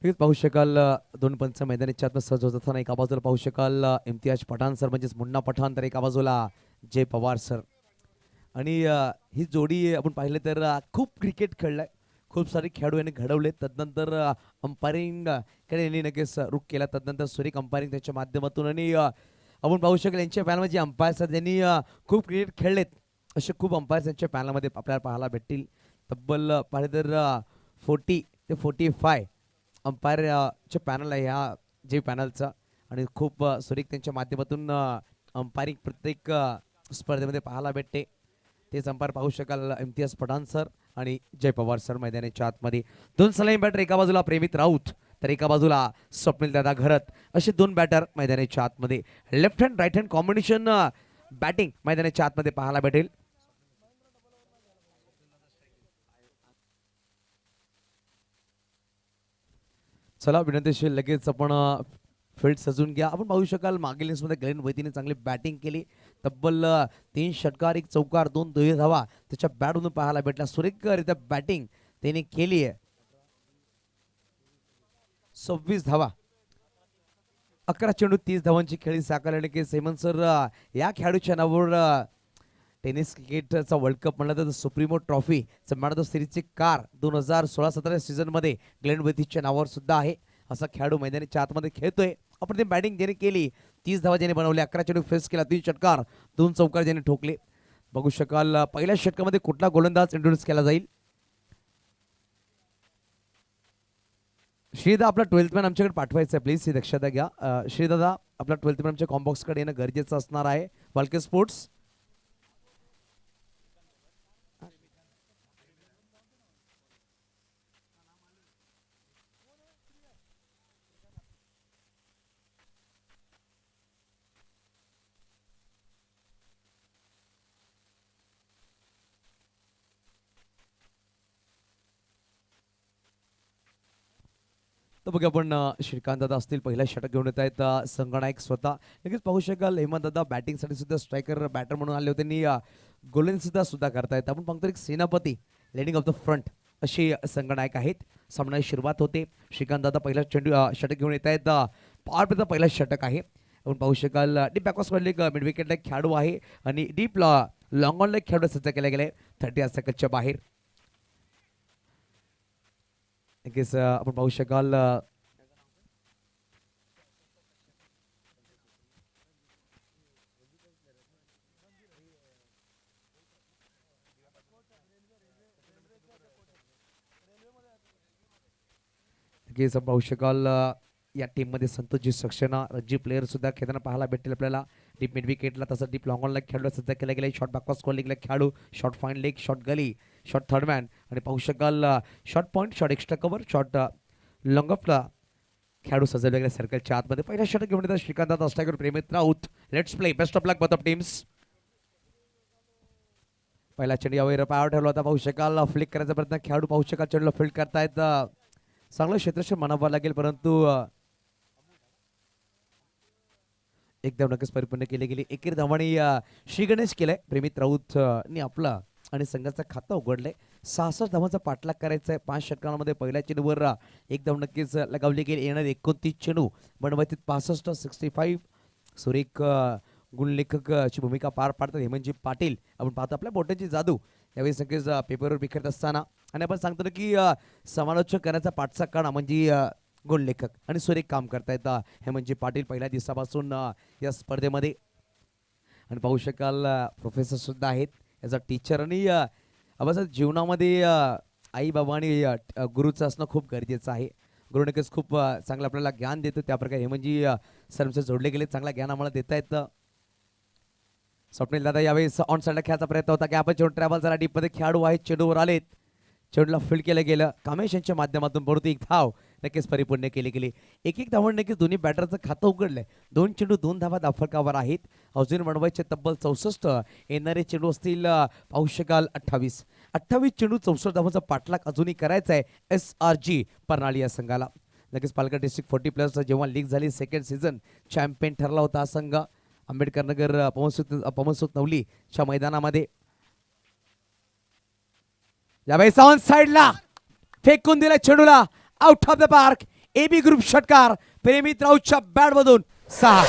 हेच पाहू शकाल दोन पंच मैदानाच्या आतमध्ये सहज होत असताना एका बाजूला पाहू शकाल इम्तियाज पठाण सर म्हणजेच मुन्ना पठाण, तर एका बाजूला जय पवार सर. आणि ही जोडी आपण पाहिले तर खूप क्रिकेट खेळलाय, खूप सारे खेळाडू यांनी घडवले. तदनंतर अंपायरिंग कडे यांनी नक्कीच रुख केला. तदनंतर सुरेख अंपायरिंग त्यांच्या माध्यमातून आणि आपण पाहू शकाल यांच्या पॅनलमध्ये जे अंपायर सर त्यांनी खूप क्रिकेट खेळलेत असे खूप अंपायर्स यांच्या पॅनलमध्ये आपल्याला पाहायला भेटतील. तब्बल पाहिले तर 40 ते 45 अंपायरचे पॅनल आहे ह्या जे पॅनलचा. आणि खूप सुरेख त्यांच्या माध्यमातून अंपायरिंग प्रत्येक स्पर्धेमध्ये पाहायला भेटते. तेच अंपायर पाहू शकाल इम्तियाज पठाण सर आणि जय पवार सर मैदानाच्या आतमध्ये. दोन सलामी बॅटर, एका बाजूला प्रेमित राऊत तर एका बाजूला स्वप्नील दादा घरत, असे दोन बॅटर मैदानाच्या आतमध्ये. Left hand right hand combination batting मैदानाच्या आतमध्ये पाहायला भेटेल. चला विनंतीशी लगेच आपण फील्ड सजून घ्या. आपण पाहू शकाल मागील इनिंग्समध्ये ग्लेन वैतीने चांगली बॅटिंग केली. तब्बल 3 षटकार 1 चौकार 2 दुहेरी धावा त्याच्या बॅटमधून पाहायला भेटला. सुरेखरित्या बॅटिंग त्याने केली आहे. 26 धावा, 11 चेंडू 30 धावांची खेळी साकारली की हेमंत सर या खेळाडूच्या नावावर टेनिस क्रिकेटचा वर्ल्ड कप म्हणला तर Supremo trophy man of the सिरीजची कार 2016-17 सीझनमध्ये ग्लेन वैतीच्या नावावर सुद्धा आहे. असा खेळाडू मैदानाच्या आतमध्ये खेळतोय. आपण ते बॅटिंग ज्याने केली, 30 धावा ज्याने बनवल्या, 11 चेंडू फेस केला, 3 षटकार 2 चौकार ज्याने ठोकले. बघू शकाल पहिल्या षटकामध्ये कुठला गोलंदाज इंट्रोड्यूस केला जाईल. श्रीदा आपला 12th मॅन आमच्याकडे पाठवायचा आहे, प्लीज ही दक्षता घ्या. श्रीदादा आपला 12th मॅन आमच्या कॉम्बॉक्सकडे येणं गरजेचं असणार आहे. वालके स्पोर्ट्स तर बघा आपण श्रीकांत दादा असतील पहिला षटक घेऊन येत आहेत. संगनायक स्वतः लगेच पाहू शकाल हेमंत दादा बॅटिंगसाठी सुद्धा स्ट्रायकर बॅटर म्हणून आले होते आणि गोलंदाजी सुद्धा करतायत. आपण पाहतो एक सेनापती लेडिंग ऑफ द फ्रंट असे संगनायक आहेत. सामन्याची सुरुवात होते. श्रीकांत दादा पहिला चेंडू षटक घेऊन येत आहेत. पॉवर प्लेचा पहिला षटक आहे. आपण पाहू शकाल डीप बॅकवर्स कडले एक मिड विकेटला एक खेळाडू आहे आणि डीप लॉंग ऑनला एक खेळाडू सज्ज केले गेले 30 सेकंदच्या बाहेर. नक्कीच आपण पाहू शकाल नक्कीच आपण पाहू शकाल या टीममध्ये संतोषजी सक्सेना रणजी प्लेयर सुद्धा खेळताना पाहायला भेटेल आपल्याला. डीप मिड विकेटला तसं डीप लॉंग ऑनला खेळाडू सज्ज केला गेला. शॉर्ट बॅकवर्स कॉलिंगला खेळाडू, short fine leg, short gully, short third man आणि पाहू शकाल short point, short extra cover, short long ऑफला खेळाडू सजवले गेले सर्कलच्या आतमध्ये. पहिल्या षटक घेऊन येतात श्रीकांत अस्टागर Premit Raut. Let's play, best of luck both of teams. पहिला चेंडू यावेळी पायावर ठेवला होता. पाहू शकाल फ्लिक करायचा प्रयत्न खेळाडू पाहू शकाल चेंडूला फील्ड करतायत. चांगलं क्षेत्रक्षण म्हणावं लागेल परंतु एक धाव नक्कीच परिपूर्ण केली गेली. एकेरी धावाने श्री गणेश केलंय प्रेमित राऊत नी आपला आणि संघाचं खातं उघडलंय. 66 धावांचा पाठलाग करायचा आहे 5 षटकांमध्ये. पहिल्या चेंडूवर एक धाव नक्कीच लगावली गेली. येणार 29 चेंडू बनवायचे 65 65. सुरेख गुणलेखकची भूमिका पार पाडतात हेमंतजी पाटील. आपण पाहतो आपल्या बोटांची जादू यावेळी संकेत पेपरवर बिखरत असताना. आणि आपण सांगतो की समालोचक करण्याचा पाठचा काढा म्हणजे गुणलेखक आणि सुरेख काम करतायत हेमंतजी पाटील पहिल्या दिवसापासून या स्पर्धेमध्ये. आणि पाहू शकाल प्रोफेसर सुद्धा आहेत याचा टीचर. आणि अभ्यासात जीवनामध्ये आई बाबा आणि गुरुचं असणं खूप गरजेचं आहे. गुरु नक्कीच खूप चांगलं आपल्याला ज्ञान देतो. त्याप्रकारे हेमंतजी सरमचे जोडले गेले, चांगला ज्ञान आम्हाला देता येतं. स्वप्नील दादा यावेळेस ऑन साईडला खेळायचा प्रयत्न होता की आपण चेंडू ट्रॅव्हल जरा डीपमध्ये खेळाडू आहेत, चेंडूवर आलेत, चेंडूला फील्ड केलं गेलं. कामेश यांच्या माध्यमातून परत एक धाव नक्कीच परिपूर्ण केली गेली. एक धावण नक्कीच दोन्ही बॅटरचं खातं उघडलंय. 2 चेंडू 2 धावा दाफळकावर आहेत. अजून बनवायचे तब्बल 64. येणारे चेंडू असतील पाहू शकाल 28 चेंडू 64 धावांचा पाठलाग अजूनही करायचा आहे SRG परनाळी या संघाला. नक्कीच पालघर डिस्ट्रिक्ट 40+ जेव्हा लीग झाली सेकंड सीझन चॅम्पियन ठरला होता हा संघ आंबेडकर नगर पवनसूत नवलीच्या मैदानामध्ये. यावेळेस ऑन साइडला फेकून दिला चेंडूला out of the park. AB group षटकार प्रेमित राऊतच्या बॅट मधून 6.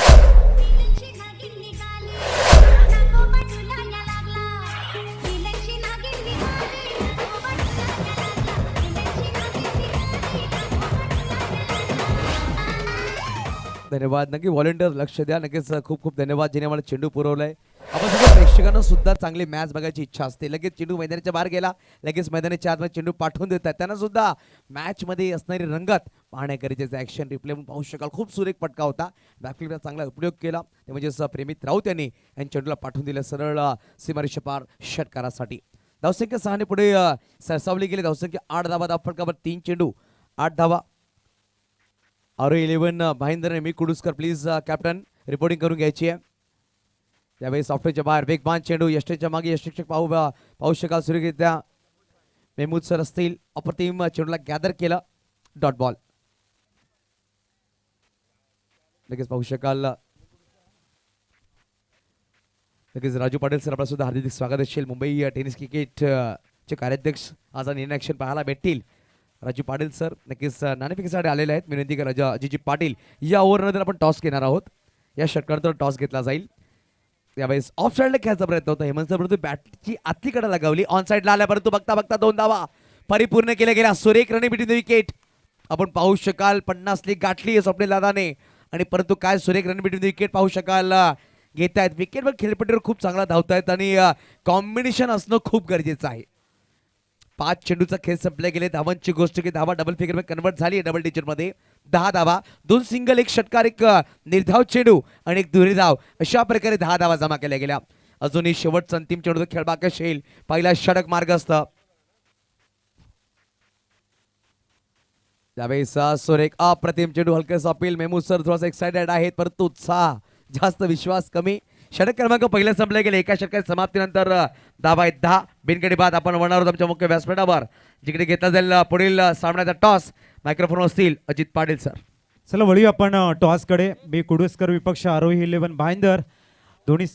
धन्यवाद. नक्की व्हॉलेंटियर लक्ष द्या. नक्कीच खूप खूप धन्यवाद जिने मला चेंडू पुरवलाय. आपण सगळ्या प्रेक्षकांना सुद्धा चांगली मॅच बघायची इच्छा असते. लगेच चेंडू मैदानाच्या बाहेर गेला, लगेच मैदानाच्या आतमध्ये चेंडू पाठवून देतात. त्यांना सुद्धा मॅच मध्ये असणारी रंगत पाहण्या गरजेचं. ऍक्शन रिप्ले म्हणून पाहू शकाल. खूप सुरेख पटका होता. बॅकफिल्डचा चांगला उपयोग केला ते म्हणजेच प्रेमित राऊत यांनी चेंडूला पाठवून दिलं सरळ सीमारेषा पार षटकारासाठी. धावसंख्या 6 ने पुढे सरसावली गेली. धावसंख्या 8 धावा. धावफटकावर 3 चेंडू 8 धावा. RO11 भाईंदर मी कुडुसकर प्लीज कॅप्टन रिपोर्टिंग करून घ्यायची आहे. त्यावेळी सॉफ्टवेअरच्या बाहेर वेगवान चेंडू यष्टीच्या मागे यष्टीक्षक पाहू शकाल सुरेखरित्या मेहमूद सर असतील. अप्रतिम चेंडूला गॅदर केलं. डॉट बॉल लगेच पाहू शकाल. लगेच राजू पाटील सर आपला सुद्धा हार्दिक स्वागत असेल. मुंबई टेनिस क्रिकेट चे कार्याध्यक्ष आज इन ॲक्शन पाहायला भेटतील. राजू पाटील सर नक्कीच नाणेफेकीसाठी आलेले आहेत. विनंती करा राजा अजिजी पाटील या ओव्हरनंतर आपण टॉस घेणार आहोत. या षटकानंतर टॉस घेतला जाईल. यावेळेस ऑफ साईडला खेळायचा प्रयत्न होता हेमंत सर, परंतु बॅटची आतली कडा लगावली. ऑन साईडला आल्या परंतु बघता बघता 2 धावा परिपूर्ण केल्या गेल्या. सुरेख रन बिटवीन द विकेट आपण पाहू शकाल. 50 ली गाठली स्वप्नील दादाने आणि परंतु काय सुरेख रन बिटवीन द विकेट पाहू शकाल घेत आहेत. विकेटवर खेळपट्टीवर खूप चांगला धावतायत आणि कॉम्बिनेशन असणं खूप गरजेचं आहे. 5 चेंडूचा खेळ संपले गेले. धावांची गोष्ट की धावा डबल फिगर मध्ये कन्वर्ट झाली आहे. डबल डिजिट मध्ये 10 धावा, 2 सिंगल, 1 षटकार, 1 निर्धाव चेंडू आणि 1 दुहेरी धाव अशा प्रकारे 10 धावा जमा केल्या गेल्या. अजूनही शेवटचा अंतिम चेंडूचा खेळ बाकी असेल. पहिला षटक मार्ग असतं. त्यावेळेस सुरेख अप्रतिम चेंडू हलकेसा अपील. मेहमूद सर थोडासा एक्साइटेड आहेत परंतु उत्साह जास्त, विश्वास कमी. षटक क्रमांक पहिल्या संपले गेले. एका षटकाच्या समाप्तीनंतर धावा आहेत 10. बिनगडी बाद आपण वळणार आहोत आमच्या मुख्य व्यासपीठावर जिकडे घेतला जाईल पुढील सामन्याचा टॉस. मायक्रोफोन असतील अजित पाटील सर. चला वळूया आपण टॉस कडे. बी कुडुसकर विपक्ष आरोही 11 भाईंदर दोन्ही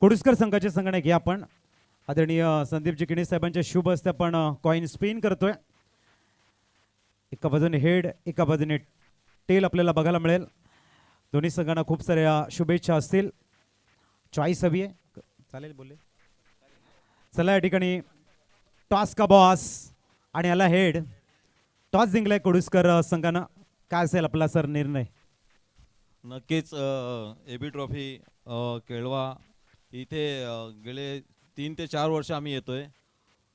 कुडुसकर संघाचे संगणक घ्या आपण. आदरणीय संदीपजी किणी साहेबांच्या शुभ हस्ते आपण कॉइन स्पिन करतोय. एका बाजूने हेड एका बाजूने टेल आपल्याला बघायला मिळेल. दोन्ही संघांना खूप साऱ्या शुभेच्छा असतील. चॉईस हवी आहे चालेल बोलले. चला या ठिकाणी टॉस का बॉस आणि याला हेड. टॉस जिंकलाय कुडुसकर संघानं. काय असेल आपला सर निर्णय? नक्कीच AB ट्रॉफी केळवा इथे गेले 3 ते 4 वर्ष आम्ही येतोय.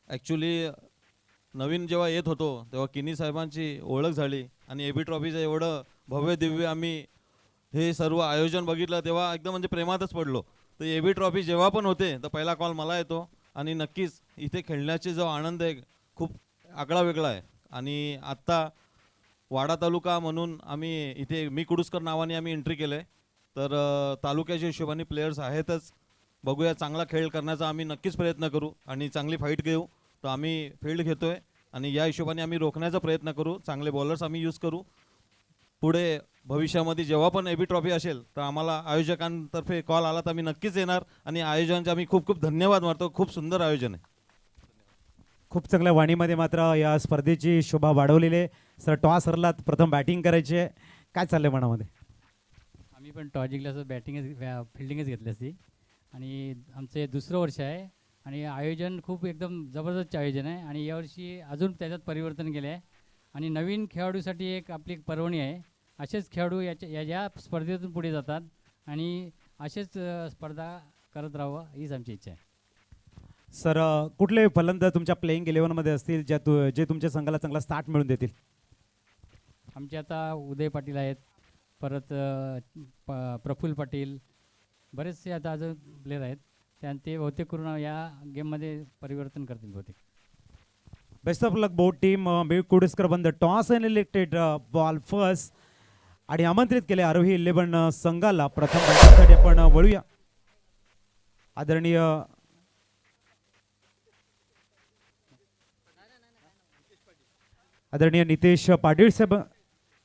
ॲक्च्युली नवीन जेव्हा येत होतो तेव्हा किनी साहेबांची ओळख झाली आणि AB ट्रॉफीचं एवढं भव्य दिव्य आम्ही हे सर्व आयोजन बघितलं तेव्हा एकदम म्हणजे प्रेमातच पडलो. तर AB ट्रॉफी जेव्हा पण होते तर पहिला कॉल मला येतो आणि नक्कीच इथे खेळण्याचे जो आनंद आहे खूप आगळा वेगळा आहे. आणि आत्ता वाडा तालुका म्हणून आम्ही इथे मी कुडुसकर नावाने आम्ही एंट्री केलं आहे. तर तालुक्याच्या हिशोबाने प्लेयर्स आहेतच. बघूया चांगला खेळ करण्याचा आम्ही नक्कीच प्रयत्न करू आणि चांगली फाईट घेऊ. तर आम्ही फील्ड घेतोय आणि या हिशोबाने आम्ही रोखण्याचा प्रयत्न करू. चांगले बॉलर्स आम्ही यूज करू. पुढे भविष्यामध्ये जेव्हा पण AB ट्रॉफी असेल तर आम्हाला आयोजकांतर्फे कॉल आला तर आम्ही नक्कीच येणार आणि आयोजकांचे आम्ही खूप खूप धन्यवाद मानतो. खूप सुंदर आयोजन आहे. खूप चांगल्या वाणीमध्ये मात्र या स्पर्धेची शोभा वाढवलेली आहे. सर टॉस हरलात, प्रथम बॅटिंग करायची आहे. काय चाललंय मनामध्ये? आम्ही पण टॉस जिंकल्याचं फिल्डिंगच घेतली असती आणि आमचं हे दुसरं वर्ष आहे आणि आयोजन खूप एकदम जबरदस्त आयोजन आहे आणि यावर्षी अजून त्याच्यात परिवर्तन केलं आहे आणि नवीन खेळाडूसाठी एक आपली एक पर्वणी आहे. असेच खेळाडू या स्पर्धेतून पुढे जातात आणि असेच स्पर्धा करत राहावं हीच आमची इच्छा आहे. सर कुठले फलंदाज तुमच्या प्लेइंग 11 मध्ये असतील जे तुमच्या संघाला चांगला स्टार्ट मिळून देतील? आमचे आता उदय पाटील आहेत, परत प्रफुल्ल पाटील, बरेचसे आता अजून प्लेयर आहेत. ते बहुतेक करून या गेममध्ये परिवर्तन करतील बहुतेक. Best of luck both team. B Kuduskar won the toss and elected ball first आणि आमंत्रित केले आरोही 11 संघाला. प्रथम बॅटिंगसाठी आपण वळूया. आदरणीय नितेश पाटील साहेब,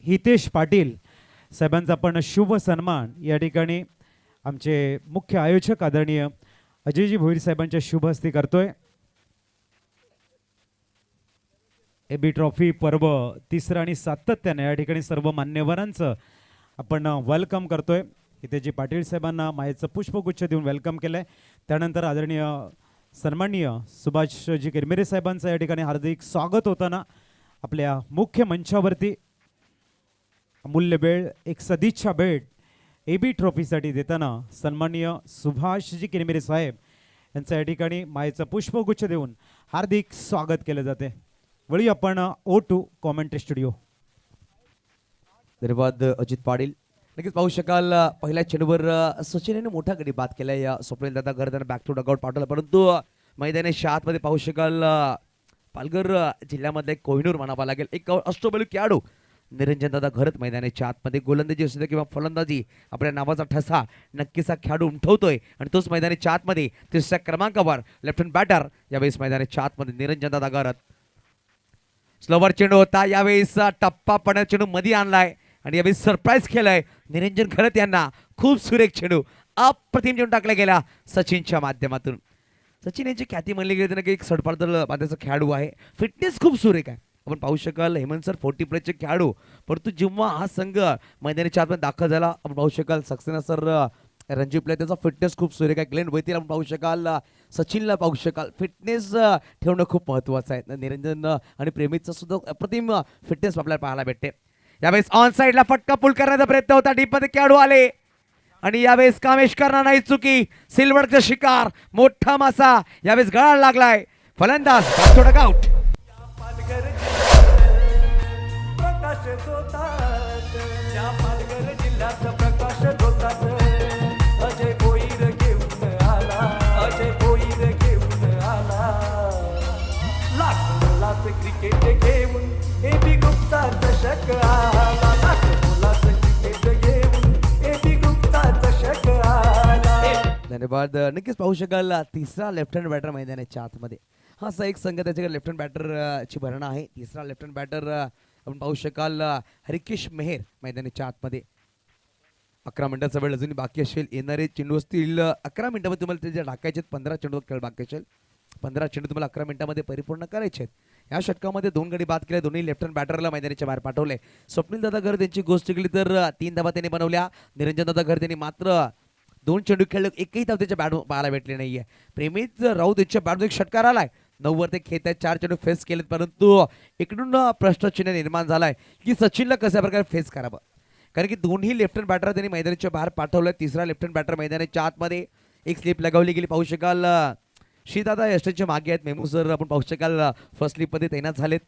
हितेश पाटील साहेबांचा आपण शुभ सन्मान या ठिकाणी आमचे मुख्य आयोजक आदरणीय अजयजी भोईर साहेबांच्या शुभ हस्ते करतोय. एबी ट्रॉफी पर्व तिसरं आणि सातत्याने या ठिकाणी सर्व मान्यवरांचं आपण वेलकम करतोय. इथे जे पाटील साहेबांना मायेचं पुष्पगुच्छ देऊन वेलकम केलंय. त्यानंतर आदरणीय सन्माननीय सुभाषजी किरमिरे साहेबांचं या ठिकाणी हार्दिक स्वागत होताना आपल्या मुख्य मंचावरती अमूल्य वेळ एक सदिच्छा भेट एबी ट्रॉफीसाठी देताना सन्माननीय सुभाषजी किरमिरे साहेब यांचं या ठिकाणी मायेचं पुष्पगुच्छ देऊन हार्दिक स्वागत केलं जाते. वळी आपण O2 कॉमेंट्री स्टुडिओ. धन्यवाद अजित पाटील. नक्कीच पाहू शकाल पहिल्या चेंडूवर सचिन यांनी मोठा गडी बाद केला. या स्वप्नील दादा घर बॅक टू डगआउट पाठवला, परंतु मैदानाच्या आतमध्ये पाहू शकाल पालघर जिल्ह्यामध्ये कोहिनूर म्हणावा लागेल एक अष्टबैलू खेळाडू निरंजन दादा घरत मैदानाच्या आतमध्ये गोलंदाजी असू दे किंवा फलंदाजी आपल्या नावाचा ठसा नक्कीच हा खेळाडू उमटवतोय आणि तोच मैदानाच्या आतमध्ये तिसऱ्या क्रमांकावर लेफ्ट हँड बॅटर यावेळेस मैदानाच्या आतमध्ये निरंजन दादा घरत. स्लोवर चेंडू होता, यावेळेस टप्पा पडण्याचा चेंडू मध्ये आणलाय आणि यावेळी सरप्राईज केलंय निरंजन खरत यांना. खूप सुरेख चेंडू अप्रतिम चेंडू टाकला गेला सचिनच्या माध्यमातून. सचिन यांची ख्याती म्हणली गेली की एक सडपातळ बांधाचा खेळाडू आहे. फिटनेस खूप सुरेख आहे. आपण पाहू शकाल हेमंत सर 40+ खेळाडू, परंतु जेव्हा हा संघ मैदानाच्या आतमध्ये दाखल झाला आपण पाहू शकाल सक्सेना सर रणजी प्लेयर त्याचा फिटनेस खूप सुरेख आहे. ग्लेन वैतील आपण पाहू शकाल, सचिनला पाहू शकाल. फिटनेस ठेवणं खूप महत्त्वाचं आहे. निरंजन आणि प्रेमीचं सुद्धा अप्रतिम फिटनेस आपल्याला पाहायला भेटते. यावेळेस ऑन साईडला फटका पुल करण्याचा प्रयत्न होता, डीपमध्ये खेळाडू आले आणि यावेळेस कामेश करणार नाही चुकी. सिल्वरचा शिकार मोठा मासा यावेळेस गळाला लागलाय. फलंदाज थोडं आउट. पालघर प्रकाश जोतात, या पालघर जिल्ह्यात प्रकाश जोतात. अजय भोईर घेऊन आला, अजय भोईर घेऊन आला. लाख क्रिकेट घेऊन एबी गुप्ता चषक आला. लाख क्रिकेट घेऊन एबी गुप्ता चषक आला. धन्यवाद. नक्कीच पाहू शकाल तिसरा लेफ्ट हँड बॅटर मैदानाच्या आतमध्ये हा असा एक संघ त्याच्याकडे लेफ्ट हँड बॅटर ची भरणा आहे. तिसरा लेफ्ट हँड बॅटर आपण पाहू शकाल हरिकेश मेहर मैदानाच्या आतमध्ये. 11 मिनिटाचा वेळ अजूनही बाकी असेल. येणारे चेंडू असतील 11 मिनिटामध्ये तुम्हाला ते जे टाकायचे 15 चेंडू खेळ बाकी असेल. 15 चेंडू तुम्हाला 11 मिनिटामध्ये परिपूर्ण करायचे आहेत. या षटकामध्ये 2 गडी बाद केले, दोन्ही लेफ्ट हँड बॅटरला मैदानाच्या बाहेर पाठवले. स्वप्नील दादा घर त्यांची गोष्ट केली तर 3 धावा त्यांनी बनवल्या. निरंजन दादा घर त्यांनी मात्र 2 चेंडू खेळले, एकही धाव त्याच्या बॅट पाहायला भेटले नाहीये. प्रेमित राऊत यांच्या बॅट एक षटकार आलाय. 9 वर ते खेळत आहेत, 4 चेंडू फेस केलेत, परंतु इकडून प्रश्नचिन्ह निर्माण झालाय की सचिनला कशा प्रकारे फेस करावं. कारण की दोन्ही लेफ्ट हँड बॅटर त्यांनी मैदानाच्या बाहेर पाठवलं. तिसरा लेफ्ट हँड बॅटर मैदानाच्या आतमध्ये एक स्लिप लगावली गेली. पाहू शकाल श्रीदादा यष्टीच्या मागे आहेत. मेमू सर आपण पाहू शकाल फर्स्ट स्लिपमध्ये तैनात झालेत.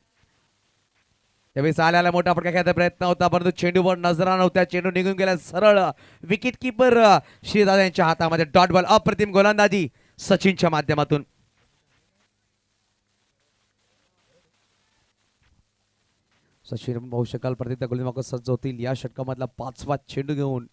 त्यावेळेस आल्याला मोठा फटका खेळायचा प्रयत्न होता, परंतु चेंडूवर नजरा नव्हत्या. चेंडू निघून गेला सरळ. विकेट किपर श्रीदादा यांच्या हातामध्ये डॉट बॉल. अप्रतिम गोलंदाजी सचिनच्या माध्यमातून. सचिन पाहू शकाल प्रत्येक गोलंदाज सज्ज होतील या षटकामधला 5वा चेंडू घेऊन.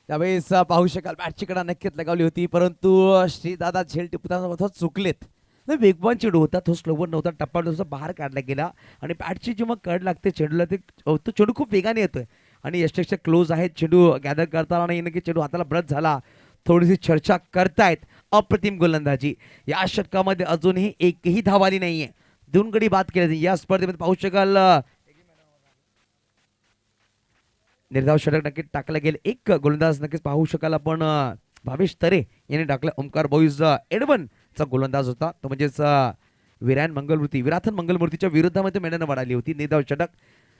त्यावेळेस पाहू शकाल बॅटची कडा नक्कीच लगावली होती, परंतु श्रीदादा झेल टिपताना चुकलेत. वेगवान चेंडू होता, तो स्लोवर नव्हता, टप्पा नुसता बाहेर काढला गेला आणि बॅटची जेव्हा कड लागते चेंडूला ते तो चेंडू खूप वेगाने येतोय आणि यष्टीच्या क्लोज आहेत. चेंडू गॅदर करताना नाही की चेंडू हाताला ब्रश झाला. थोडीशी चर्चा करतायत. अप्रतिम गोलंदाजी या षटकामध्ये अजूनही एकही धाव आली नाहीये. 2 गडी बाद केले या स्पर्धेमध्ये. पाहू शकाल निर्धाव षटक नक्कीच टाकलं गेलं. एक गोलंदाज नक्कीच पाहू शकाल आपण भावेश तरे यांनी टाकलं. ओमकार बॉईज एडवन चा गोलंदाज होता, तो म्हणजेच विराथन मंगलमूर्तीच्या विरोधामध्ये मैदानात वाढाली होती. निर्धाव षटक.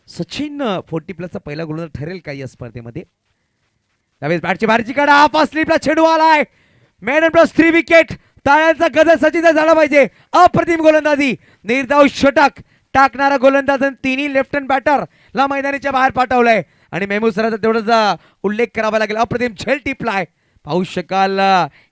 सचिन 40+ पहिला गोलंदाज ठरेल का या स्पर्धेमध्ये. त्यावेळेस बॅटची बाहेरची काढा, हाफ स्लिपला चेंडू आलाय. Maiden plus 3 wicket. टाळ्यांचा गजर सचिनचा झाला पाहिजे. अप्रतिम गोलंदाजी. निर्धाव षटक टाकणारा गोलंदाज तिन्ही लेफ्ट हँड बॅटर ला मैदानाच्या बाहेर पाठवलंय आणि मेहमूद सरांचा तेवढाच उल्लेख करावा लागेल. अप्रतिम झेल टिपलाय. पाहू शकाल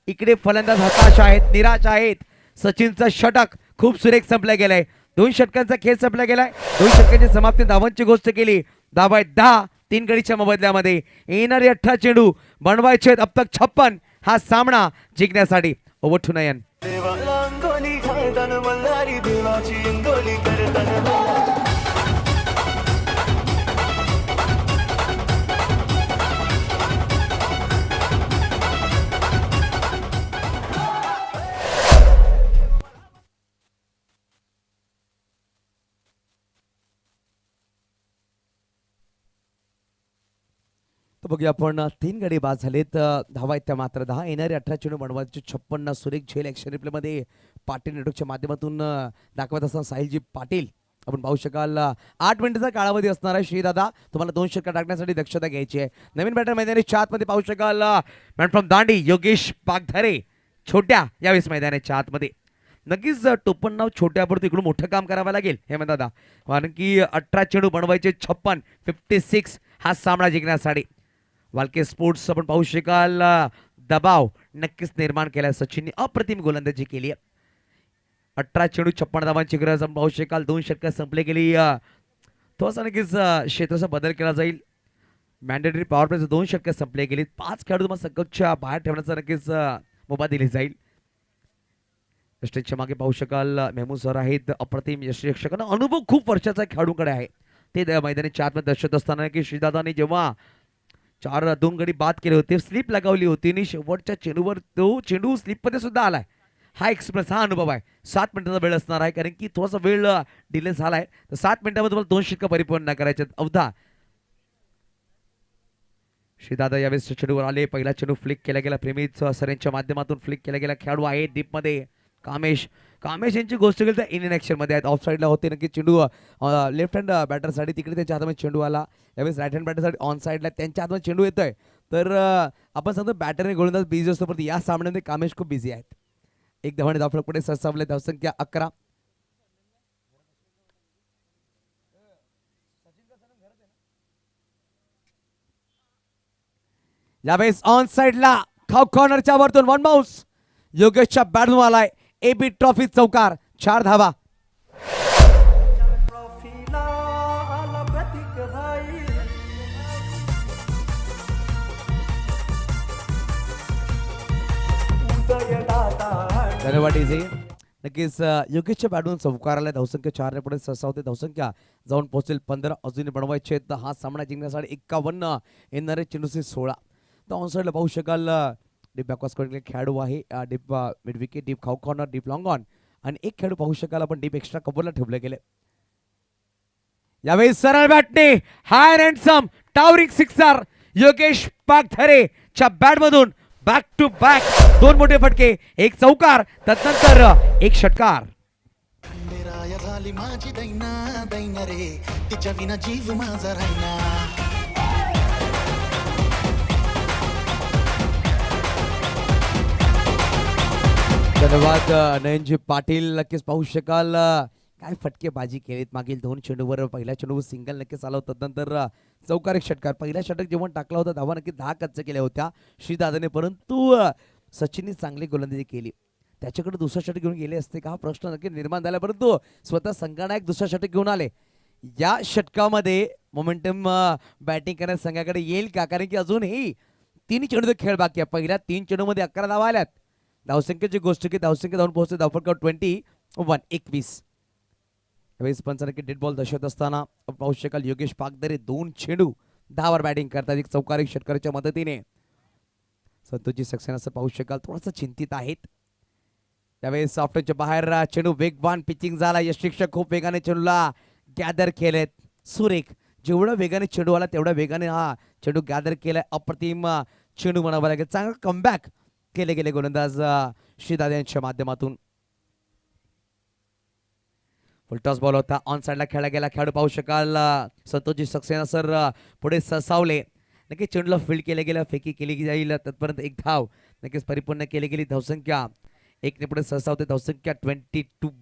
इकडे फलंदाज हताश आहेत, निराश आहेत. सचिनचा षटक खूप सुरेख संपला गेलाय. 2 षटकांचा खेळ संपला गेलाय. 2 षटकांची समाप्ती धावांची गोष्ट केली. धावा आहेत 10 3 गडीच्या मोबदल्यामध्ये. येणारे 18 चेंडू बनवायचे अब तक 56 हा सामना जिंकण्यासाठी. ओव्हर टू नयन. देवाला अंगोली घालताना मल्हारी देवाची अंगोली करताना बघूया आपण 3 गडी बाद झालेत. धावा आहेत त्या मात्र 10. येणारे 18 चेंडू बनवायचे 56. सुरेख झेल ॲक्शन रिप्लेमध्ये पाटील नेटवर्कच्या माध्यमातून दाखवत असताना साहिलजी पाटील आपण पाहू शकाल. 8 मिनिटाचा कालावधी असणार आहे. श्रीदादा तुम्हाला 2 षटकार टाकण्यासाठी दक्षता घ्यायची आहे. नवीन बॅटर मैदानाच्या आतमध्ये पाहू शकाल. मॅन फ्रॉम दांडी योगेश पागधरे छोट्या यावेळेस मैदानाच्या आतमध्ये. नक्कीच टोपण नाव छोट्यापुरतं इकडून मोठं काम करावं लागेल हे दादा, कारण की 18 चेंडू बनवायचे 56 हा सामना जिंकण्यासाठी. वालके स्पोर्ट्स आपण पाहू शकाल दबाव नक्कीच निर्माण केला. सचिनने अप्रतिम गोलंदाजी केली. 18 चेंडू 56 धावांची गरज आपण पाहू शकाल. 2 षटकार संपले गेली. थोडासा नक्कीच क्षेत्राचा बदल केला जाईल. मॅन्डेटरी पॉवर प्लेचे 2 षटकार संपले गेली. 5 खेळाडू तुम्हाला संघाच्या बाहेर ठेवण्याचा नक्कीच मुभा दिली जाईल. स्टेजच्या मागे पाहू शकाल मेहमूद सर आहेत. अप्रतिम यशरक्षक अनुभव खूप वर्षाचा खेळाडूंकडे आहे. ते मैदानी चारमध्ये दर्शत असताना की श्रीदादाने जेव्हा 2 गडी बाद केले होते, स्लिप लगावली होती आणि शेवटच्या चेंडूवर तो चेंडू स्लिपमध्ये सुद्धा आलाय. हा एक्सप्रेस हा अनुभव आहे. 7 मिनिटाचा वेळ असणार आहे, कारण की थोडासा वेळ डिले झालाय. तर 7 मिनिटामध्ये तुम्हाला 2 षटकार परिपूर्ण करायचे अवधा. श्रीदादा यावेळेस चेंडूवर आले. पहिला चेंडू फ्लिक केला गेला. प्रेमित सरांच्या माध्यमातून फ्लिक केला गेला. खेळाडू आहे डीपमध्ये कामेश यांची गोष्ट केली तर इन ॲक्शन मध्ये आहेत. ऑफ साईडला होते नक्की चेंडू लेफ्ट हँड बॅटरसाठी तिकडे त्यांच्या हातामध्ये चेंडू आला. यावेळेस राईट हँड बॅटरसाठी ऑन साईडला त्यांच्या हातामध्ये चेंडू येतोय. तर आपण सांगतो बॅटरने गोलंदाज बिझी असतो, पण या सामन्यामध्ये कामेश खूप बिझी आहेत. एक धावाने धावफलक पुढे सरसावले. धावसंख्या 11. यावेळेस ऑन साईडला खाऊ कॉर्नरच्या वरतून 1 बाउन्स योगेशच्या बॅटमधून आलाय. एबी ट्रॉफी चौकार 4 धावा. ट्रॉफीला आला प्रतीक भाई उदय दादा धन्यवाद इझी. नक्कीच योगेशच्या बॅटमधून चौकार आलाय. धावसंख्या 4 ने पुढे सरसावते. धावसंख्या जाऊन पोहोचेल 15. अजूनही बनवायचे आहेत. हा सामना जिंकण्यासाठी 51. येणारे चेंडूचे 16. तर ऑन साईडला पाहू शकाल डीप बॅकवर्स कडे खेळाडू आहे. डीप मिड विकेट, डीप खाऊ कॉर्नर, डीप लॉंग ऑन आणि एक खेळाडू पाहू शकाल आपण डीप एक्स्ट्रा कव्हरला ठेवले गेले. यावेळी सरळ बॅटने high and some towering sixer Yogesh Pagdhare च्या बॅटमधून बॅक टू बॅक 2 मोठे फटके, 1 चौकार, तदनंतर 1 षटकार. खंडेराय झाली माझी दैना दैना रे, तिच्या विना जीव माझा राहिना. धन्यवाद नयनजी पाटील. नक्कीच पाहू शकाल काय फटकेबाजी केलीत मागील 2 चेंडूवर. पहिल्या चेंडूवर सिंगल नक्कीच आला होता, नंतर चौकार 1 षटकार. पहिला षटक जेव्हा टाकला होता धावा नक्की 10 कच्चे केल्या होत्या श्रीदादाने, परंतु सचिनने चांगली गोलंदाजी केली. त्याच्याकडे दुसरा षटक घेऊन गेले असते का हा प्रश्न नक्की निर्माण झाला, परंतु स्वतः संघनायक दुसरा षटक घेऊन आले. या षटकामध्ये मोमेंटम बॅटिंग करण्यास संघाकडे येईल का, कारण की अजूनही 3 चेंडूचा खेळ बाकी आहे. पहिल्या 3 चेंडूमध्ये 11 धावा आल्यात. धावसंख्येची गोष्ट की धावसंख्या जाऊन पोहोचते. धावफलक 21. यावेळेस पंचांनी डेड बॉल दर्शवत असताना पाहू शकाल योगेश पागधरे 2 चेंडू 10 वर बॅटिंग करतात. 1 चौकार 1 षटकाराच्या मदतीने. संतोषजी सक्सेना असं पाहू शकाल थोडासा चिंतित आहेत. त्यावेळेस सॉफ्टच्या बाहेर चेंडू वेगवान पिचिंग झाला. यश शिक्षक खूप वेगाने चेंडूला गॅदर केलेत. सुरेख जेवढा वेगाने चेंडू आला तेवढ्या वेगाने हा चेंडू गॅदर केलाय. अप्रतिम चेंडू म्हणावा लागेल. चांगला कमबॅक केले गेले गोलंदाज श्रीदादा यांच्या माध्यमातून. फुलटॉस बॉल होता. ऑन साईडला खेळला गेला. खेळाडू पाहू शकाल संतोषजी सक्सेना सर पुढे सरसावले. नक्कीच चेंडूला फील्ड केले गेलं. फेकी केली जाईल. तत्पर्यंत 1 धाव नक्कीच परिपूर्ण केली गेली. धावसंख्या 1 ने पुढे सरसावते. धावसंख्या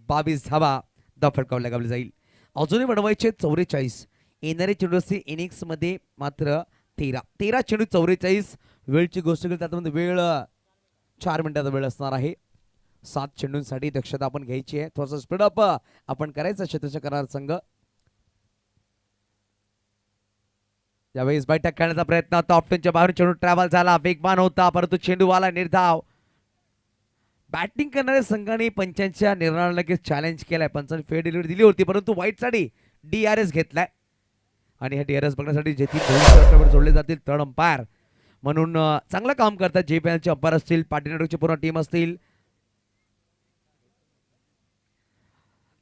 22 धावा धाव फटकावल्या गावली जाईल. अजूनही बनवायचे 44. येणारे चेंडूची इनिंग्स मध्ये मात्र 13 चेंडू 44. वेळची गोष्ट केली त्यामध्ये वेळ 4 मिनिटाचा वेळ असणार आहे. 7 चेंडूंसाठी दक्षता आपण घ्यायची आहे. थोडासा स्पीड अप आपण करायचं क्षेत्ररक्षक करणार संघ. यावेळेस बैठक खेळण्याचा प्रयत्न होता. ऑप्टनच्या बाहेरून चेंडू ट्रॅव्हल झाला. वेगवान होता परंतु चेंडूवाला निर्धाव. बॅटिंग करणाऱ्या संघाने पंचांच्या निर्णयाला लगेच चॅलेंज केलाय. पंचांनी फेअर डिलिव्हरी दिली होती परंतु वाईट साठी DRS घेतलाय आणि हे DRS बघण्यासाठी जे 3 जोडले जातील थर्ड अंपायर म्हणून चांगलं काम करतात. जे पॅनलचे अंपायर असतील, पाटील नेटवर्कची पूर्ण टीम असतील,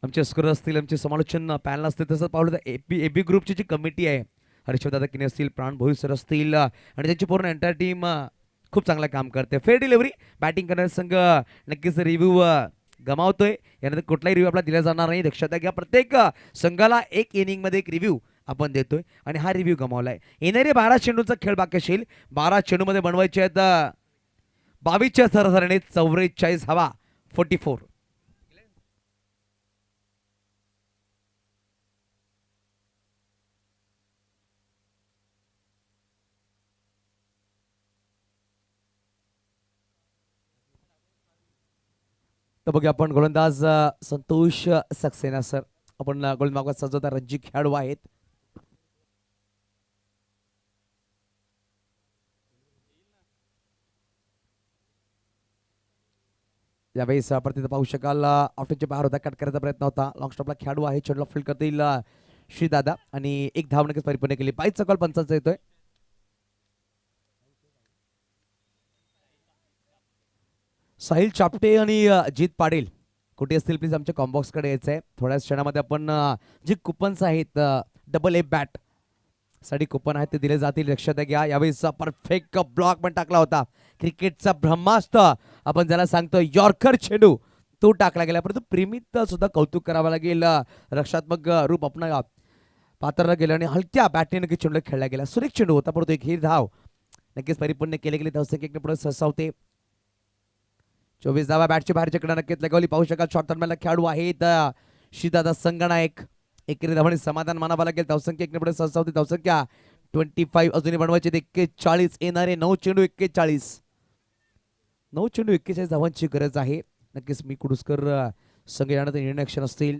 आमचे स्कोर असतील, आमचे समालोचन पॅनल असतील, तसंच पाहिलं तर एबी ग्रुपची जी कमिटी आहे हर्षदादा किने असतील, प्राण भोईर सर असतील आणि त्यांची पूर्ण एंटायर टीम खूप चांगलं काम करते. फेअर डिलिव्हरी बॅटिंग करणारा संघ नक्कीच रिव्ह्यू गमावतोय. यानंतर कुठलाही रिव्ह्यू आपला दिला जाणार नाही. लक्षात घ्या, प्रत्येक संघाला एक इनिंगमध्ये एक रिव्ह्यू आपण देतोय आणि हा रिव्ह्यू गमावलाय. येणारे 12 चेंडूचा खेळ बाकी असेल. 12 चेंडूमध्ये बनवायचे आहेत 22च्या सरासरीने 44 हवा 44. तर बघूया आपण गोलंदाज संतोष सक्सेना सर आपण गोलंदाज सजवता रणजी खेळाडू आहेत. यावेळेस आपण तिथं पाहू शकाल ऑफिसचे बाहेर होता, कट करायचा प्रयत्न होता. लॉंग स्टॉपला खेळाडू आहे, चेंडूला फील्ड करतील श्रीदादा आणि एक धाव नक्कीच परिपूर्ण केली. 5चा कॉल 5चा येतोय. साहिल चापटे आणि जीत पाटील कुठे असतील प्लीज आमच्या कॉम्बॉक्सकडे यायचं आहे. थोड्याच क्षणामध्ये आपण जे कुपन्स आहेत डबल ए बॅट साठी कुपन आहेत ते दिले जातील. लक्षात घ्या, यावेळेस परफेक्ट ब्लॉक पण टाकला होता. क्रिकेटचा ब्रह्मास्त्र आपण ज्याला सांगतो यॉर्कर चेंडू तो टाकला गेला, परंतु प्रेमीत सुद्धा कौतुक करावं लागेल. रक्षात्मक रूप आपण पात्र गेलं आणि हलक्या बॅटने नक्कीच चेंडू खेळला गेला. सुरेख चेंडू होता, परंतु एक ही धाव नक्कीच परिपूर्ण केले गेले. धावसंख्या पुढे सरसावते. 24 धावा बॅटच्या बाहेरच्या कडे नक्कीच लगावली. पाहू शकाल शॉर्ट टर्मला खेळाडू आहेत श्रीदादा संगनायक. एकेरी धावांनी समाधान मानावं लागेल. धावसंख्या एक पुढे सरसावते. धावसंख्या 25 अजूनही बनवायचे 41. येणारे 9 चेंडू 41. 9 चेंडू 41 धावांची गरज आहे. नक्कीच मी कुडुसकर संघ यानंतर निर्णय असतील.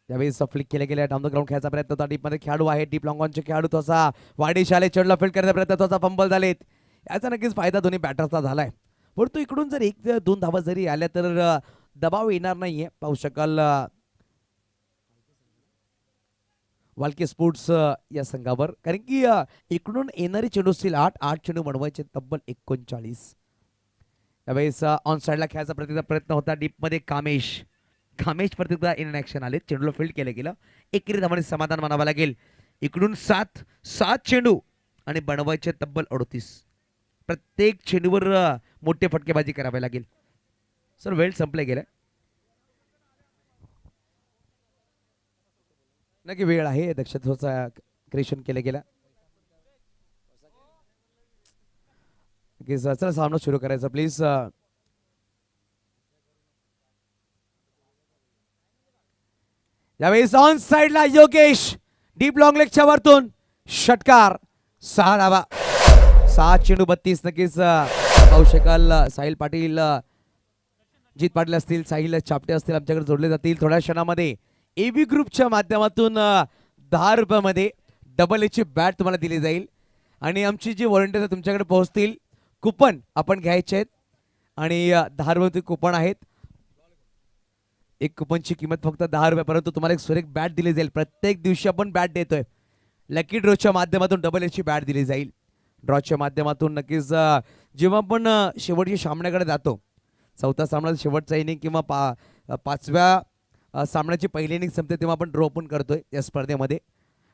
यावेळेस फ्लिक केले गेले. डाऊन द ग्राउंड खेळायचा प्रयत्न होता. डीप मध्ये खेळाडू आहे. डीप लॉंग ऑनचे खेळाडू तसा वाडीशाले चेंडूला फील्ड करण्याचा प्रयत्न तसा फंबल झालेत. याचा नक्कीच फायदा दोन्ही बॅटर्सला झालाय. परंतु इकडून जर 1-2 धावा जरी आल्या तर दबाव येणार नाहीये. पाहू शकाल वाल्के स्पोर्ट्स या संघावर, कारण की इकडून येणारे चेंडू असतील 8 चेंडू बनवायचे तब्बल 39. यावेळेस ऑन साइडला खेळायचा प्रयत्न होता. डीप मध्ये कामेश प्रत्येकदा इन ऍक्शन आले. चेंडूला फील्ड केलं गेलं. एकेरी धावांनी समाधान मानावं लागेल. इकडून 7 चेंडू आणि बनवायचे तब्बल 38. प्रत्येक चेंडूवर मोठे फटकेबाजी करावी लागेल. सर वेळ संपले गेलाय. नक्की वेळ आहे. दक्षतेचा क्रिएशन केलं गेलं. चला सामना सुरू करायचा प्लीज. यावेळेस ऑन साइडला योगेश डीप लॉंग लेगच्या वरतून षटकार. 6 धावा 6 चेंडू 32. नक्कीच पाहू शकाल साहिल पाटील जीत पाटील असतील, साहिल चापटे असतील आमच्याकडे जोडले जातील थोड्या क्षणामध्ये. एबी ग्रुपच्या माध्यमातून 10 रुपयामध्ये डबल एची बॅट तुम्हाला दिली जाईल आणि आमची जी व्हॉलंटियर तुमच्याकडे पोहोचतील. कुपन आपण घ्यायचे आहेत आणि 10 रुपये कुपन आहेत. एक कुपनची किंमत फक्त 10 रुपये, परंतु तुम्हाला एक सुरेख बॅट दिली जाईल. प्रत्येक दिवशी आपण बॅट देतोय. लकी ड्रॉच्या माध्यमातून डबल एची बॅट दिली जाईल. ड्रॉच्या माध्यमातून नक्कीच जेव्हा आपण शेवटच्या सामन्याकडे जातो, 4था सामना शेवटचा इनिंग किंवा 5व्या सामन्याची पहिली इनिंग संपते, तेव्हा आपण ड्रॉ पण करतोय या स्पर्धेमध्ये.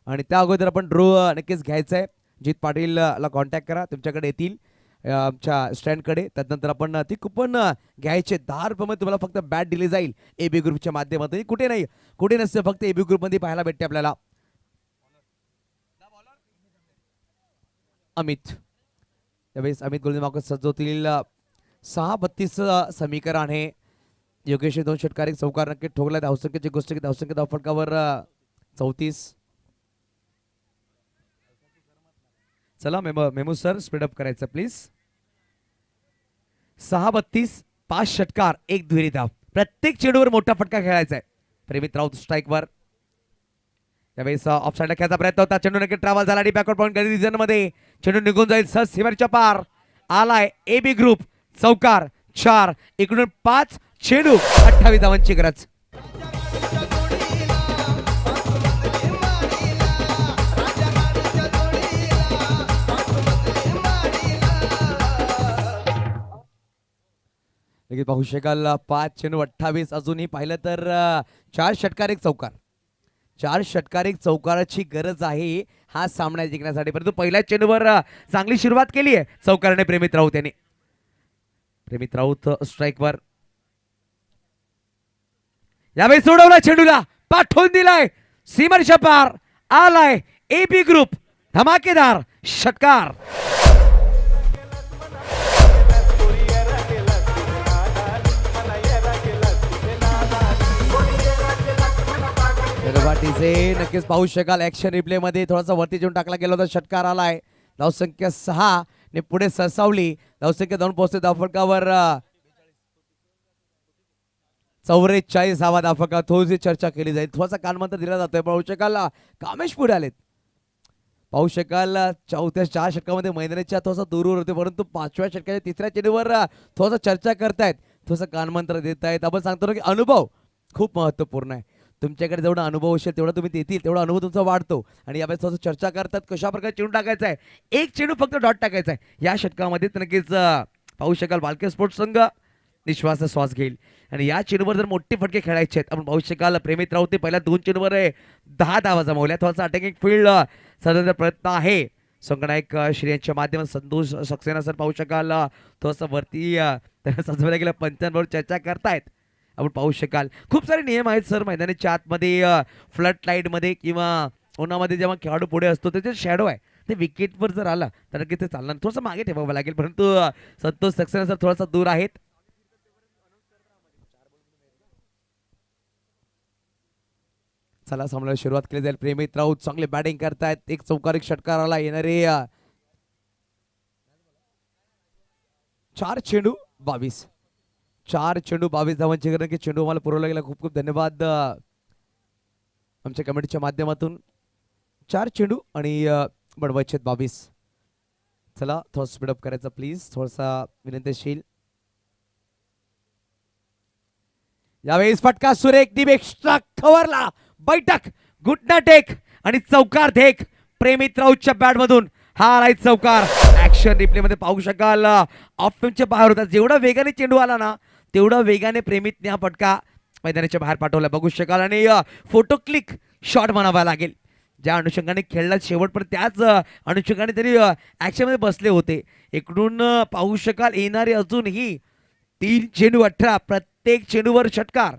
आणि त्या अगोदर आपण ड्रॉ नक्कीच घ्यायचा आहे. जीत पाटीलला कॉन्टॅक्ट करा, तुमच्याकडे येतील आमच्या स्टँडकडे. त्यानंतर आपण ती कुपन घ्यायचे. 10 रुपयामध्ये तुम्हाला फक्त बॅट दिली जाईल एबी ग्रुपच्या माध्यमातून. कुठे नसते, फक्त एबी ग्रुपमध्ये पाहायला भेटते आपल्याला. अमित यावेळेस गोलंदाज सजवतील. 6-32 समीकरण आहे. योगेश 2 षटकार 1 चौकार नक्की ठोकला. धावसंख्येची गोष्ट की धावसंख्या धावफटकावर 34. चला मेमू सर स्पीडअप करायचं प्लीज. 6-32 5 षटकार 1 दुहेरी धाव. प्रत्येक चेंडूवर मोठा फटका खेळायचा आहे. प्रेमित राऊत स्ट्राईकवर. त्यावेळेस ऑफ साइडला खेळायचा प्रयत्न होता. चेंडू नक्की ट्रॅव्हल झाला आणि बॅकवर्ड पॉईंट रिजन मध्ये चेंडू निघून जाईल. सहज सीमारेषेच्या पार आलाय. एबी ग्रुप चौकार 4. इकडून 5 चेंडू 28 धावांची गरज. लगेच पाहू शकाल 5 चेंडू 28. अजूनही पाहिलं तर 4 षटकार 1 चौकार. 4 षटकार एक चौकाराची गरज आहे हा सामना जिंकण्यासाठी, परंतु पहिल्या चेंडूवर चांगली सुरुवात केली आहे चौकाराने प्रेमित राऊत यांनी. प्रेमित राऊत स्ट्राईकवर. यावेळी सोडवला चेंडूला, पाठवून दिलाय सीमारेषा पार, आलाय एबी ग्रुप, धमाकेदार षटकार. नक्कीच पाहू शकाल ऍक्शन रिप्ले मध्ये थोडासा वरती जेवून टाकला गेला होता, षटकार आलाय. धावसंख्या 6 ने पुढे सरसावली. धावसंख्या 2 पोहोचते. धावफलकावर 44 धावा धावफलका. थोडीशी चर्चा केली जाईल, थोडासा कानमंत्र दिला जातोय. पाहू शकाल कामेश पुढे आलेत. पाहू शकाल चौथ्या 4 षटकामध्ये मैदानाच्या थोडासा दूरवर होते, परंतु 5व्या षटकाच्या 3ऱ्या चेंडूवर थोडासा चर्चा करतायत, थोडासा कानमंत्र देत आहेत. आपण सांगतो ना की अनुभव खूप महत्वपूर्ण आहे. तुमच्याकडे जेवढा अनुभव असेल तेवढा तुम्ही देतील तेवढा अनुभव तुमचा वाढतो. आणि यावेळेस थोडंसं चर्चा करतात कशा प्रकारे चेंडू टाकायचा आहे. एक चेंडू फक्त डॉट टाकायचा आहे या षटकामध्ये. नक्कीच पाहू शकाल बालके स्पोर्ट्स संघ निश्वास श्वास घेईल. आणि या चेंडूवर जर मोठे फटके खेळायचे आहेत, आपण पाहू शकाल प्रेमित राऊत पहिल्या 2 चेंडूवर 10 धावा जमवल्या. थोडासा अटॅकिंग फील्ड साधारण प्रयत्न आहे संगणक श्रेयांच्या माध्यमातून. संतोष सक्सेना सर पाहू शकाल थोडंसं वरती त्यांना सजवल्या गेल्या पंचांबरोबर चर्चा करतायत. आपण पाहू शकाल खूप सारे नियम आहेत सर मैदानाच्या आतमध्ये. फ्लड लाईटमध्ये किंवा उन्हामध्ये जेव्हा खेळाडू पुढे असतो त्याचे शॅडो आहे, ते विकेटवर जर आला तर नक्कीच ते चालणार, थोडंसं मागे ठेवावं लागेल. परंतु संतोष सक्सेना सर थोडासा दूर आहेत. चला सामन्याला सुरुवात केली जाईल. प्रेमित राऊत चांगले बॅटिंग करतायत. एक चौकारी षटकाराला येणारे 4 चेंडू 22 धावांची गरज. चेंडू आम्हाला पुरवला गेला, खूप खूप धन्यवाद आमच्या कमिटीच्या माध्यमातून. 4 चेंडू आणि बनवायचे 22. चला थोडं स्पीडअप करायचं प्लीज, थोडासा विनंतीशील. यावेळेस फटका सुरेख डीप एक्स्ट्रा कव्हरला बैठक गुटना टेक आणि चौकार देख प्रेमित राऊतच्या बॅट मधून हा आलाय चौकार. ऍक्शन रिप्ले मध्ये पाहू शकाल ऑफच्या बाहेर होता. जेवढा वेगाने चेंडू आला ना तेवढा वेगाने प्रेमितने हा फटका मैदानाच्या बाहेर पाठवला बघू शकाल. आणि फोटो क्लिक शॉट म्हणावा लागेल. ज्या अनुषंगाने खेळला शेवटपर्यंत त्याच अनुषंगाने तरी ऍक्शन मध्ये बसले होते. इकडून पाहू शकाल येणारे अजूनही 3 चेंडू 18, प्रत्येक चेंडूवर षटकार,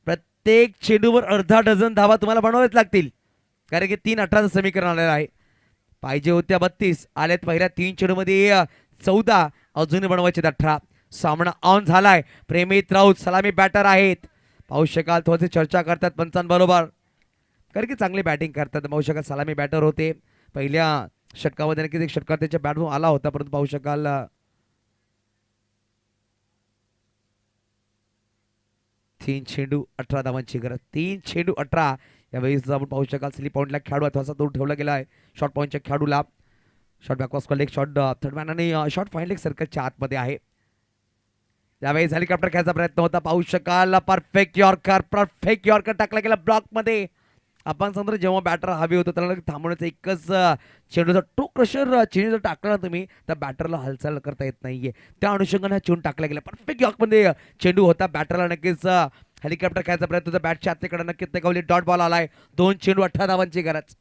प्रत्येक चेंडूवर अर्धा डझन धावा तुम्हाला बनवाव्याच लागतील, कारण की 3-18चं समीकरण आलेलं आहे. पाहिजे होत्या 32, आल्यात पहिल्या 3 चेंडूमध्ये 14, अजूनही बनवायचे 18. सामना ऑन झालाय. प्रेमित राऊत सलामी बॅटर आहेत. पाहू शकाल थोडीशी चर्चा करतात पंचांबरोबर, कारण की चांगली बॅटिंग करतात. पाहू शकाल सलामी बॅटर होते पहिल्या षटकामध्ये. नक्कीच एक षटकार त्याच्या बॅटमधून आला होता, परंतु पाहू शकाल 3 चेंडू 18 धावांची गरज. 3 चेंडू 18. यावेळी आपण पाहू शकाल स्लिप पॉईंटला खेळाडू थोडासा दूर ठेवला गेला आहे शॉर्ट पॉईंटच्या खेळाडूला. Short backward leg short third man आणि शॉर्ट फाईन लेग सर्कलच्या आतमध्ये आहे. यावेळी हेलिकॉप्टर खेळायचा प्रयत्न होता. पाहू शकाल परफेक्ट यॉर्कर टाकला गेला ब्लॉक मध्ये. आपण समजा जेव्हा बॅटर हवी होतं त्याला थांबवण्याचं एकच चेंडूचा टू क्रशर चेंडू जर टाकला ना तुम्ही तर बॅटरला हालचाल करता येत नाहीये. त्या अनुषंगाने चेंडू टाकला गेला. परफेक्ट यॉर्क मध्ये चेंडू होता. बॅटरला नक्कीच हेलिकॉप्टर खेळायचा प्रयत्न होता. बॅटच्या आतकडे नक्कीच टेकवली. डॉट बॉल आलाय. 2 चेंडू 18 धावांची गरज.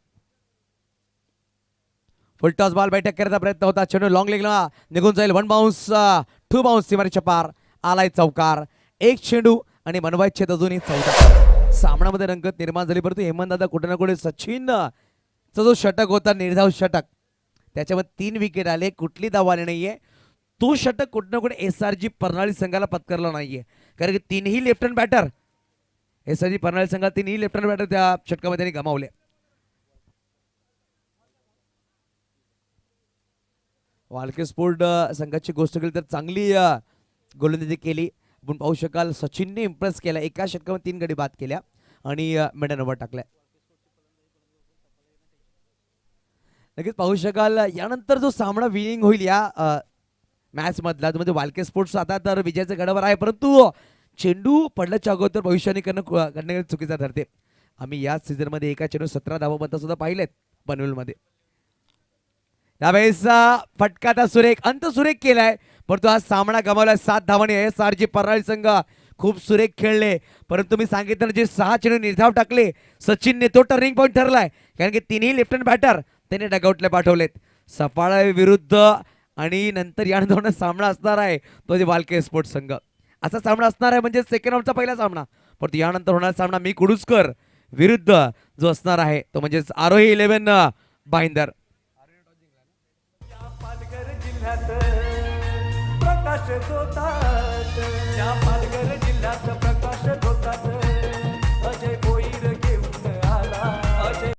फुल टॉस बॉल बैठक करायचा प्रयत्न होता. चेंडू लॉंग लेगला निघून जाईल. 1 बाउन्स 2 बाउन्स सीमारेषा पार, आलाय चौकार. 1 चेंडू आणि बनवायचे अजूनही 14. सामन्यामध्ये रंगत निर्माण झाली, परंतु हेमंत दादा कुठे ना कुठे सचिनचा जो षटक होता निर्धाव षटक त्याच्यामध्ये 3 विकेट आले, कुठली धाव आली नाहीये. तो षटक कुठे ना कुठे SRG परनाळी संघाला पत्करला नाहीये, कारण की 3ही left hand batter SRG Parnali संघात 3ही लेफ्ट हँड बॅटर त्या षटकामध्ये त्यांनी गमावले. वालके स्पोर्ट संघाची गोष्ट केली तर चांगली गोलंदाजी केली. आपण पाहू शकाल सचिनने इम्प्रेस केला. एका षटकामध्ये 3 गडी बाद केल्या आणि मिडन ओव्हर टाकल्या. नक्कीच पाहू शकाल यानंतर जो सामना विनिंग होईल या मॅच मधला म्हणजे वालके स्पोर्ट्स आता तर विजयाचं गडावर आहे, परंतु चेंडू पडल्याच्या अगोदर भविष्याने करणं चुकीचं ठरते. आम्ही याच सीझन मध्ये एका चेंडू 17 धावा सुद्धा पाहिलेत पनवेलमध्ये. यावेळेस फटका सुरेख अंत सुरेख केलाय, परंतु हा सामना गमावलाय 7 धावांनी. SRG परनाळी संघ खूप सुरेख खेळले, परंतु मी सांगितलं जे 6 चेंडू निर्धाव टाकले सचिनने, तो टर्निंग पॉईंट ठरलाय, कारण की तिन्ही लेफ्ट हँड बॅटर त्याने डगआउटला पाठवलेत. सफाळ विरुद्ध आणि नंतर यानंतर सामना असणार आहे तो जे वालके स्पोर्ट्स संघ. असा सामना असणार आहे म्हणजे सेकंड राऊंडचा पहिला सामना, परंतु यानंतर होणारा सामना मी कुडुसकर विरुद्ध जो असणार आहे तो म्हणजे आरोही 11 भाईंदर. या पालघर जिल्ह्यात प्रकाश झोतात, या पालघर जिल्ह्यात प्रकाश झोतात.